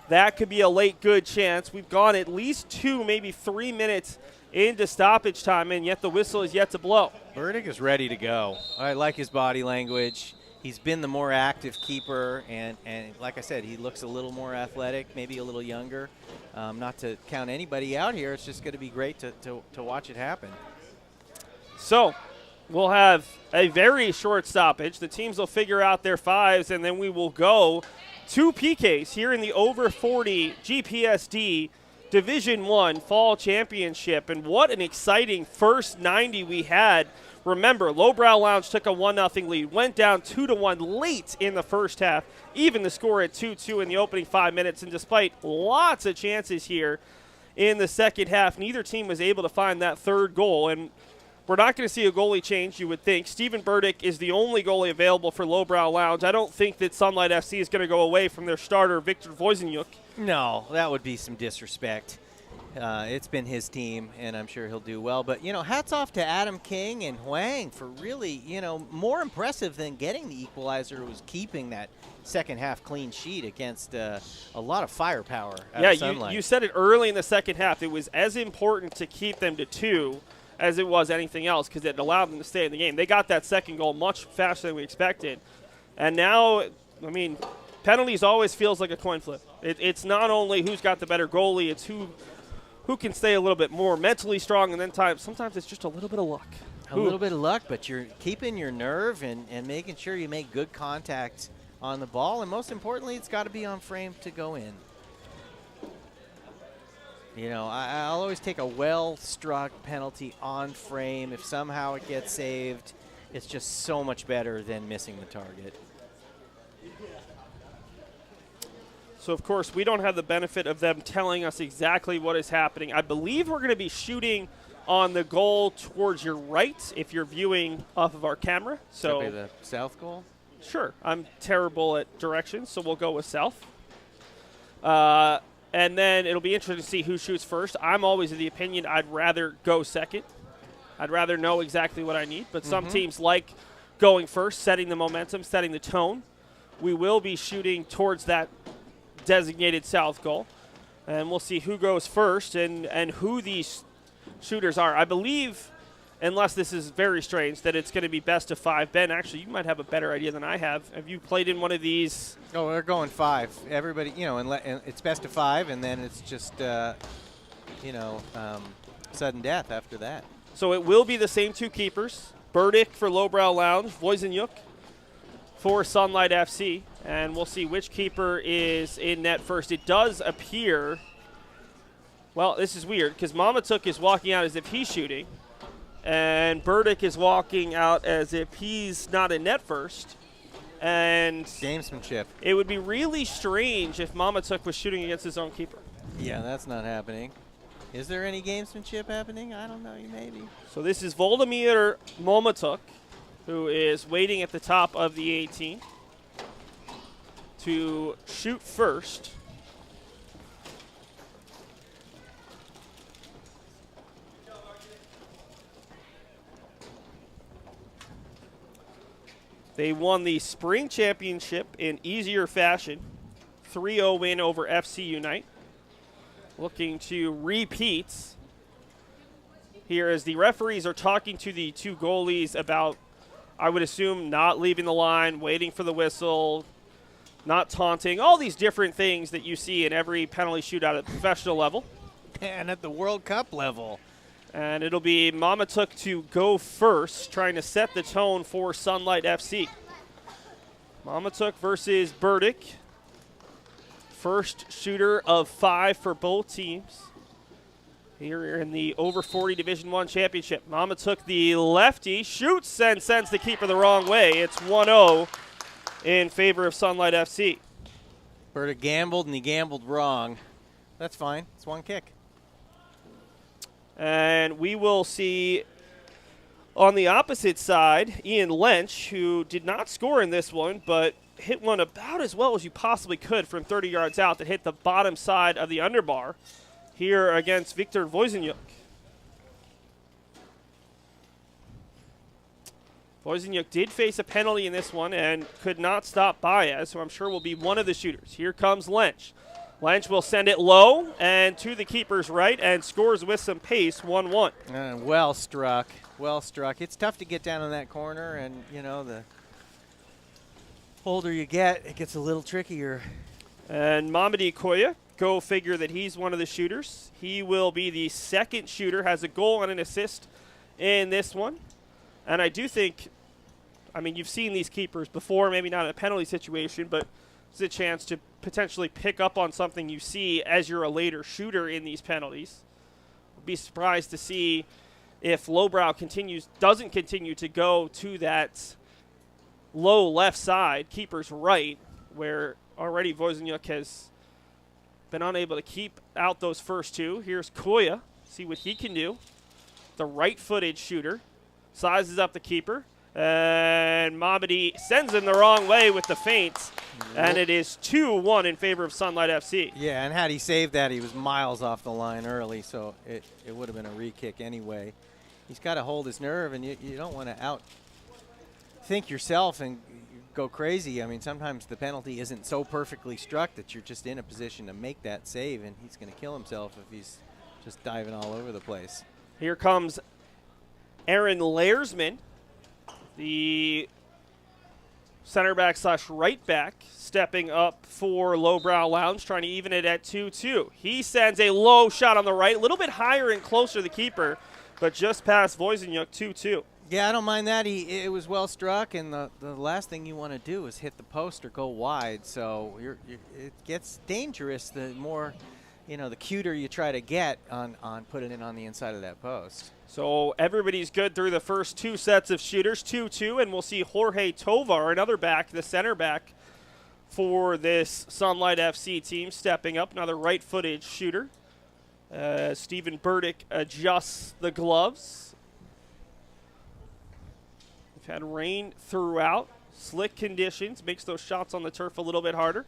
that could be a late good chance. We've gone at least 2, maybe 3 minutes into stoppage time, and yet the whistle is yet to blow. Burdick is ready to go. I like his body language. He's been the more active keeper, and like I said, he looks a little more athletic, maybe a little younger. Not to count anybody out here. It's just going to be great to watch it happen. So we'll have a very short stoppage. The teams will figure out their 5s, and then we will go to PKs here in the over 40 GPSD Division I Fall Championship. And what an exciting first 90 we had. Remember, Lowbrow Lounge took a 1-0 lead, went down 2-1 late in the first half, even the score at 2-2 in the opening 5 minutes. And despite lots of chances here in the second half, neither team was able to find that third goal. And we're not going to see a goalie change, you would think. Stephen Burdick is the only goalie available for Lowbrow Lounge. I don't think that Sunlight FC is going to go away from their starter, Victor Voisenyuk. No, that would be some disrespect. It's been his team, and I'm sure he'll do well. But, hats off to Adam King and Huang for really, more impressive than getting the equalizer was keeping that second half clean sheet against a lot of firepower out of Sunlight. You said it early in the second half. It was as important to keep them to 2 as it was anything else because it allowed them to stay in the game. They got that second goal much faster than we expected. And now, penalties always feels like a coin flip. It's not only who's got the better goalie, it's who can stay a little bit more mentally strong, and then sometimes it's just a little bit of luck. A little bit of luck, but you're keeping your nerve and making sure you make good contact on the ball, and most importantly, it's got to be on frame to go in. I'll always take a well-struck penalty on frame. If somehow it gets saved, it's just so much better than missing the target. So, of course, we don't have the benefit of them telling us exactly what is happening. I believe we're going to be shooting on the goal towards your right if you're viewing off of our camera. So that'd be the south goal? Sure. I'm terrible at directions, so we'll go with south. And then it'll be interesting to see who shoots first. I'm always of the opinion I'd rather go second. I'd rather know exactly what I need. But some teams like going first, setting the momentum, setting the tone. We will be shooting towards that designated south goal. And we'll see who goes first and who these shooters are. I believe, unless this is very strange, that it's going to be best of 5. Ben, actually, you might have a better idea than I have. Have you played in one of these? Oh, we're going 5. Everybody, and it's best of 5, and then it's just, sudden death after that. So it will be the same 2 keepers. Burdick for Lowbrow Lounge, Voisenyuk for Sunlight FC. And we'll see which keeper is in net first. It does appear, well, this is weird because Mamatuk is walking out as if he's shooting. And Burdick is walking out as if he's not in net first. And gamesmanship. It would be really strange if Mamatuk was shooting against his own keeper. Yeah, that's not happening. Is there any gamesmanship happening? I don't know, maybe. So this is Voldemir Mamatuk, who is waiting at the top of the 18 to shoot first. They won the spring championship in easier fashion. 3-0 win over FC Unite. Looking to repeat here as the referees are talking to the 2 goalies about, I would assume, not leaving the line, waiting for the whistle, not taunting, all these different things that you see in every penalty shootout at the professional level. And at the World Cup level. And it'll be Mamatuk to go first, trying to set the tone for Sunlight FC. Mamatuk versus Burdick. First shooter of 5 for both teams here in the over 40 Division I championship. Mamatuk, the lefty, shoots and sends the keeper the wrong way. It's 1-0 in favor of Sunlight FC. Burdick gambled, and he gambled wrong. That's fine. It's 1 kick. And we will see on the opposite side, Ian Lench, who did not score in this one, but hit one about as well as you possibly could from 30 yards out that hit the bottom side of the underbar here against Victor Voisenyuk. Voisenyuk did face a penalty in this one and could not stop Baez, who I'm sure will be one of the shooters. Here comes Lench. Lench will send it low and to the keeper's right and scores with some pace, 1-1. Well struck. Well struck. It's tough to get down in that corner, and, the older you get, it gets a little trickier. And Mamadi Koya, go figure that he's one of the shooters. He will be the second shooter, has a goal and an assist in this one. And I do think, you've seen these keepers before, maybe not in a penalty situation, but It's a chance to potentially pick up on something you see as you're a later shooter in these penalties. I'd be surprised to see if Lowbrow doesn't continue to go to that low left side, keeper's right, where already Wozniak has been unable to keep out those first two. Here's Koya, see what he can do. The right-footed shooter sizes up the keeper, and Mamadi sends him the wrong way with the feint, and it is 2-1 in favor of Sunlight FC. Yeah, and had he saved that, he was miles off the line early, so it would have been a re-kick anyway. He's got to hold his nerve, and you don't want to outthink yourself and go crazy. I mean, sometimes the penalty isn't so perfectly struck that you're just in a position to make that save, and he's going to kill himself if he's just diving all over the place. Here comes Aaron Laersman, the center back / right back, stepping up for Lowbrow Lounge, trying to even it at 2-2. He sends a low shot on the right, a little bit higher and closer to the keeper, but just past Wozniak, 2-2. Yeah, I don't mind that. It was well struck, and the last thing you want to do is hit the post or go wide. So it gets dangerous the more, the cuter you try to get on putting it on the inside of that post. So everybody's good through the first two sets of shooters, 2-2, and we'll see Jorge Tovar, another back, the center back for this Sunlight FC team, stepping up, another right-footed shooter. Stephen Burdick adjusts the gloves. We've had rain throughout, slick conditions, makes those shots on the turf a little bit harder.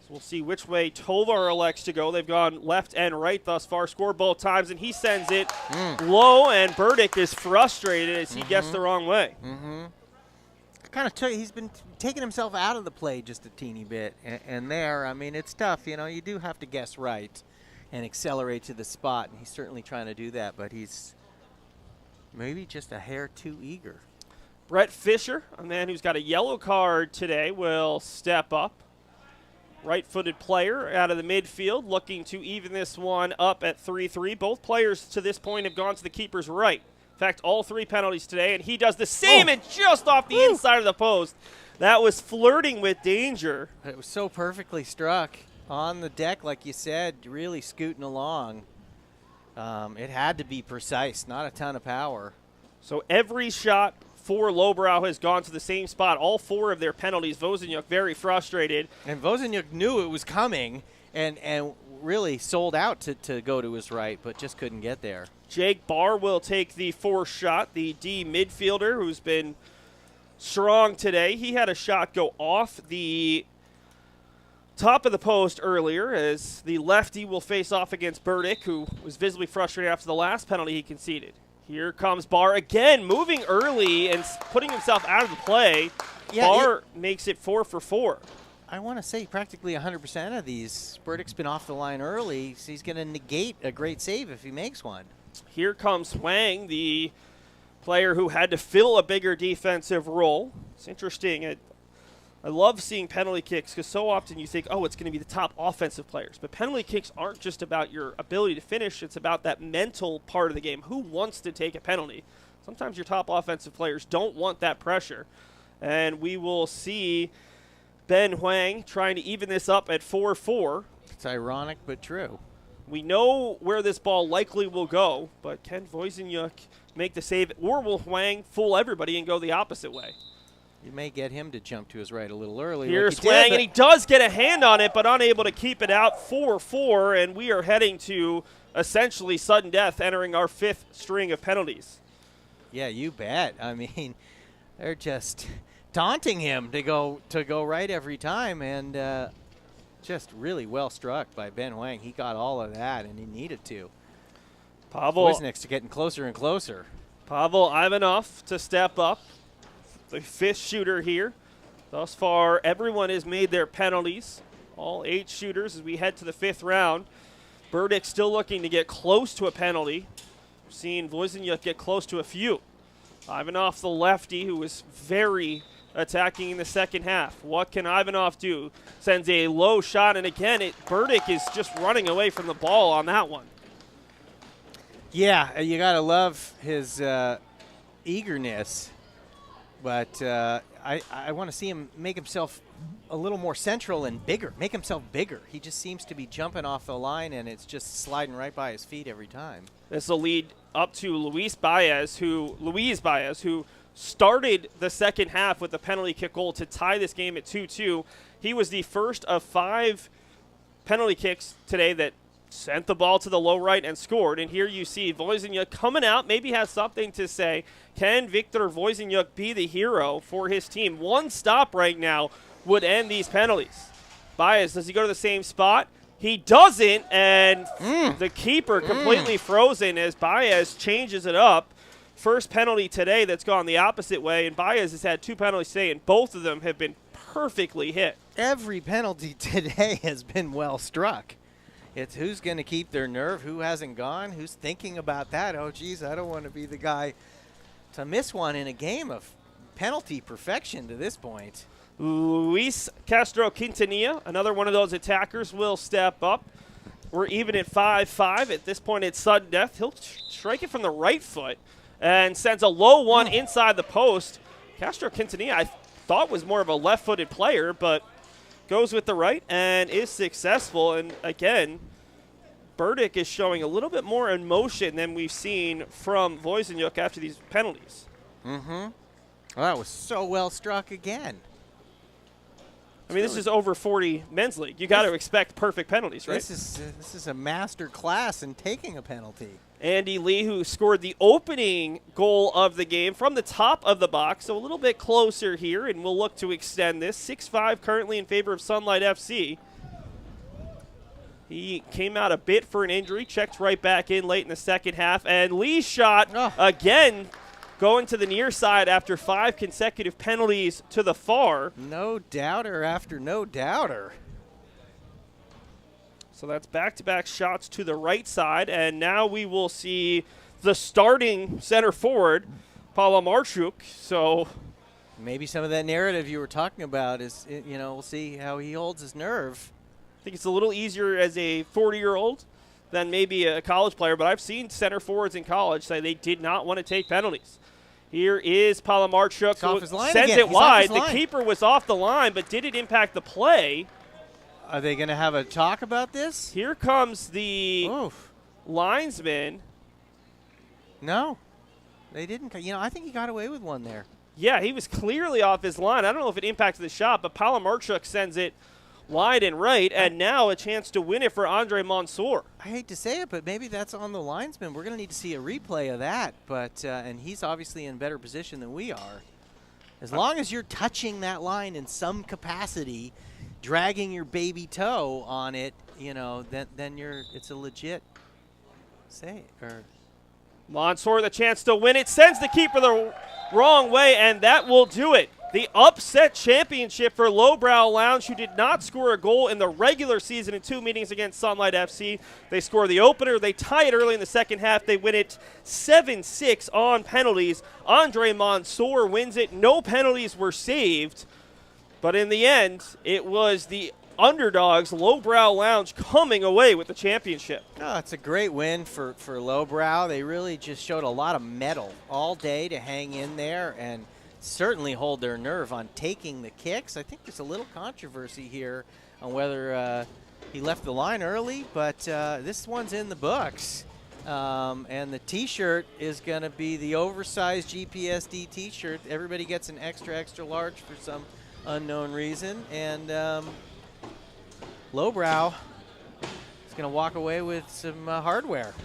So we'll see which way Tovar elects to go. They've gone left and right thus far, scored both times, and he sends it low, and Burdick is frustrated as he gets the wrong way. He's been taking himself out of the play just a teeny bit, and there, I mean, it's tough. You do have to guess right and accelerate to the spot, and he's certainly trying to do that, but he's maybe just a hair too eager. Brett Fisher, a man who's got a yellow card today, will step up. Right-footed player out of the midfield, looking to even this one up at 3-3. Both players to this point have gone to the keeper's right. In fact, all three penalties today, and he does the same and just off the inside of the post. That was flirting with danger. It was so perfectly struck on the deck, like you said, really scooting along. It had to be precise, not a ton of power. So every shot for Lowbrow has gone to the same spot. All four of their penalties. Wozniak very frustrated. And Wozniak knew it was coming and really sold out to go to his right, but just couldn't get there. Jake Barr will take the fourth shot, the D midfielder who's been strong today. He had a shot go off the top of the post earlier as the lefty will face off against Burdick, who was visibly frustrated after the last penalty he conceded. Here comes Barr again, moving early and putting himself out of the play. Yeah, Barr makes it 4 for 4. I want to say practically 100% of these. Burdick's been off the line early, so he's going to negate a great save if he makes one. Here comes Hwang, the player who had to fill a bigger defensive role. It's interesting. I love seeing penalty kicks because so often you think, oh, it's going to be the top offensive players. But penalty kicks aren't just about your ability to finish. It's about that mental part of the game. Who wants to take a penalty? Sometimes your top offensive players don't want that pressure. And we will see Ben Hwang trying to even this up at 4-4. It's ironic but true. We know where this ball likely will go, but can Wozniak make the save, or will Hwang fool everybody and go the opposite way? You may get him to jump to his right a little early. Here's Hwang, and he does get a hand on it, but unable to keep it out. 4-4, and we are heading to essentially sudden death, entering our fifth string of penalties. Yeah, you bet. I mean, they're just taunting him to go right every time, and just really well struck by Ben Hwang. He got all of that, and he needed to. Wozniak's getting closer and closer. Pavel Ivanov to step up. The fifth shooter here. Thus far, everyone has made their penalties. All 8 shooters as we head to the 5th round. Burdick still looking to get close to a penalty. We've seen Wozniak get close to a few. Ivanov, the lefty, who was very attacking in the second half. What can Ivanov do? Sends a low shot, and again, Burdick is just running away from the ball on that one. Yeah, you got to love his eagerness. But I want to see him make himself a little more central and bigger, make himself bigger. He just seems to be jumping off the line, and it's just sliding right by his feet every time. This will lead up to Luis Baez, who started the second half with a penalty kick goal to tie this game at 2-2. He was the first of 5 penalty kicks today that sent the ball to the low right and scored. And here you see Wojciech coming out, maybe has something to say. Can Victor Wojciech be the hero for his team? One stop right now would end these penalties. Baez, does he go to the same spot? He doesn't, and the keeper completely frozen as Baez changes it up. First penalty today that's gone the opposite way, and Baez has had 2 penalties today, and both of them have been perfectly hit. Every penalty today has been well struck. It's who's going to keep their nerve, who hasn't gone, who's thinking about that. Oh, geez, I don't want to be the guy to miss one in a game of penalty perfection to this point. Luis Castro Quintanilla, another one of those attackers, will step up. We're even at 5-5. At this point, it's sudden death. He'll strike it from the right foot and sends a low one inside the post. Castro Quintanilla, I thought, was more of a left-footed player, but goes with the right and is successful. And again, Burdick is showing a little bit more emotion than we've seen from Wojciech after these penalties. Well, that was so well struck again. I mean, this is over 40 men's league. You got to expect perfect penalties, right? This is a master class in taking a penalty. Andy Lee, who scored the opening goal of the game from the top of the box, so a little bit closer here, and we'll look to extend this. 6-5 currently in favor of Sunlight FC. He came out a bit for an injury, checked right back in late in the second half, and Lee's shot again going to the near side after 5 consecutive penalties to the far. No doubter after no doubter. So that's back-to-back shots to the right side, and now we will see the starting center forward, Paula Marchuk. So maybe some of that narrative you were talking about is, we'll see how he holds his nerve. I think it's a little easier as a 40-year-old than maybe a college player, but I've seen center forwards in college say they did not want to take penalties. Here is Paula Marchuk, who sends it wide. The keeper was off the line, but did it impact the play? Are they going to have a talk about this? Here comes the linesman. No, they didn't. I think he got away with one there. Yeah, he was clearly off his line. I don't know if it impacted the shot, but Paula Marchuk sends it wide and right, and now a chance to win it for Andre Mansour. I hate to say it, but maybe that's on the linesman. We're going to need to see a replay of that, but and he's obviously in better position than we are. As long as you're touching that line in some capacity, dragging your baby toe on it, then it's a legit say. Mansour, the chance to win it, sends the keeper the wrong way, and that will do it. The upset championship for Lowbrow Lounge, who did not score a goal in the regular season in 2 meetings against Sunlight FC. They score the opener. They tie it early in the second half. They win it 7-6 on penalties. Andre Mansour wins it. No penalties were saved. But in the end, it was the underdogs, Lowbrow Lounge, coming away with the championship. Oh, it's a great win for Lowbrow. They really just showed a lot of mettle all day to hang in there and certainly hold their nerve on taking the kicks. I think there's a little controversy here on whether he left the line early, but this one's in the books. And the T-shirt is going to be the oversized GPSD T-shirt. Everybody gets an extra large for some unknown reason, and Lowbrow is going to walk away with some hardware.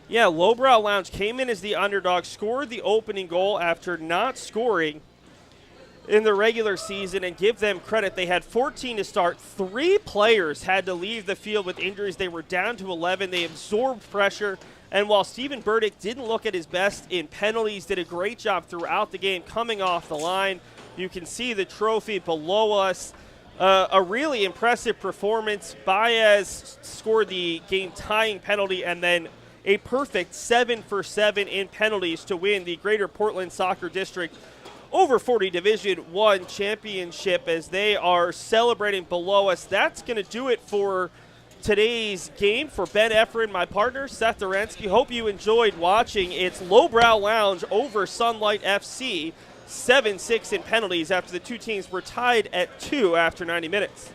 Yeah, Lowbrow Lounge came in as the underdog, scored the opening goal after not scoring in the regular season, and give them credit. They had 14 to start. 3 players had to leave the field with injuries. They were down to 11. They absorbed pressure, and while Stephen Burdick didn't look at his best in penalties, did a great job throughout the game coming off the line. You can see the trophy below us. A really impressive performance. Baez scored the game-tying penalty, and then a perfect 7 for 7 in penalties to win the Greater Portland Soccer District over 40 Division I championship as they are celebrating below us. That's going to do it for today's game. For Ben Efran, my partner, Seth Orensky, hope you enjoyed watching. It's Lowbrow Lounge over Sunlight FC 7-6 in penalties after the two teams were tied at 2 after 90 minutes.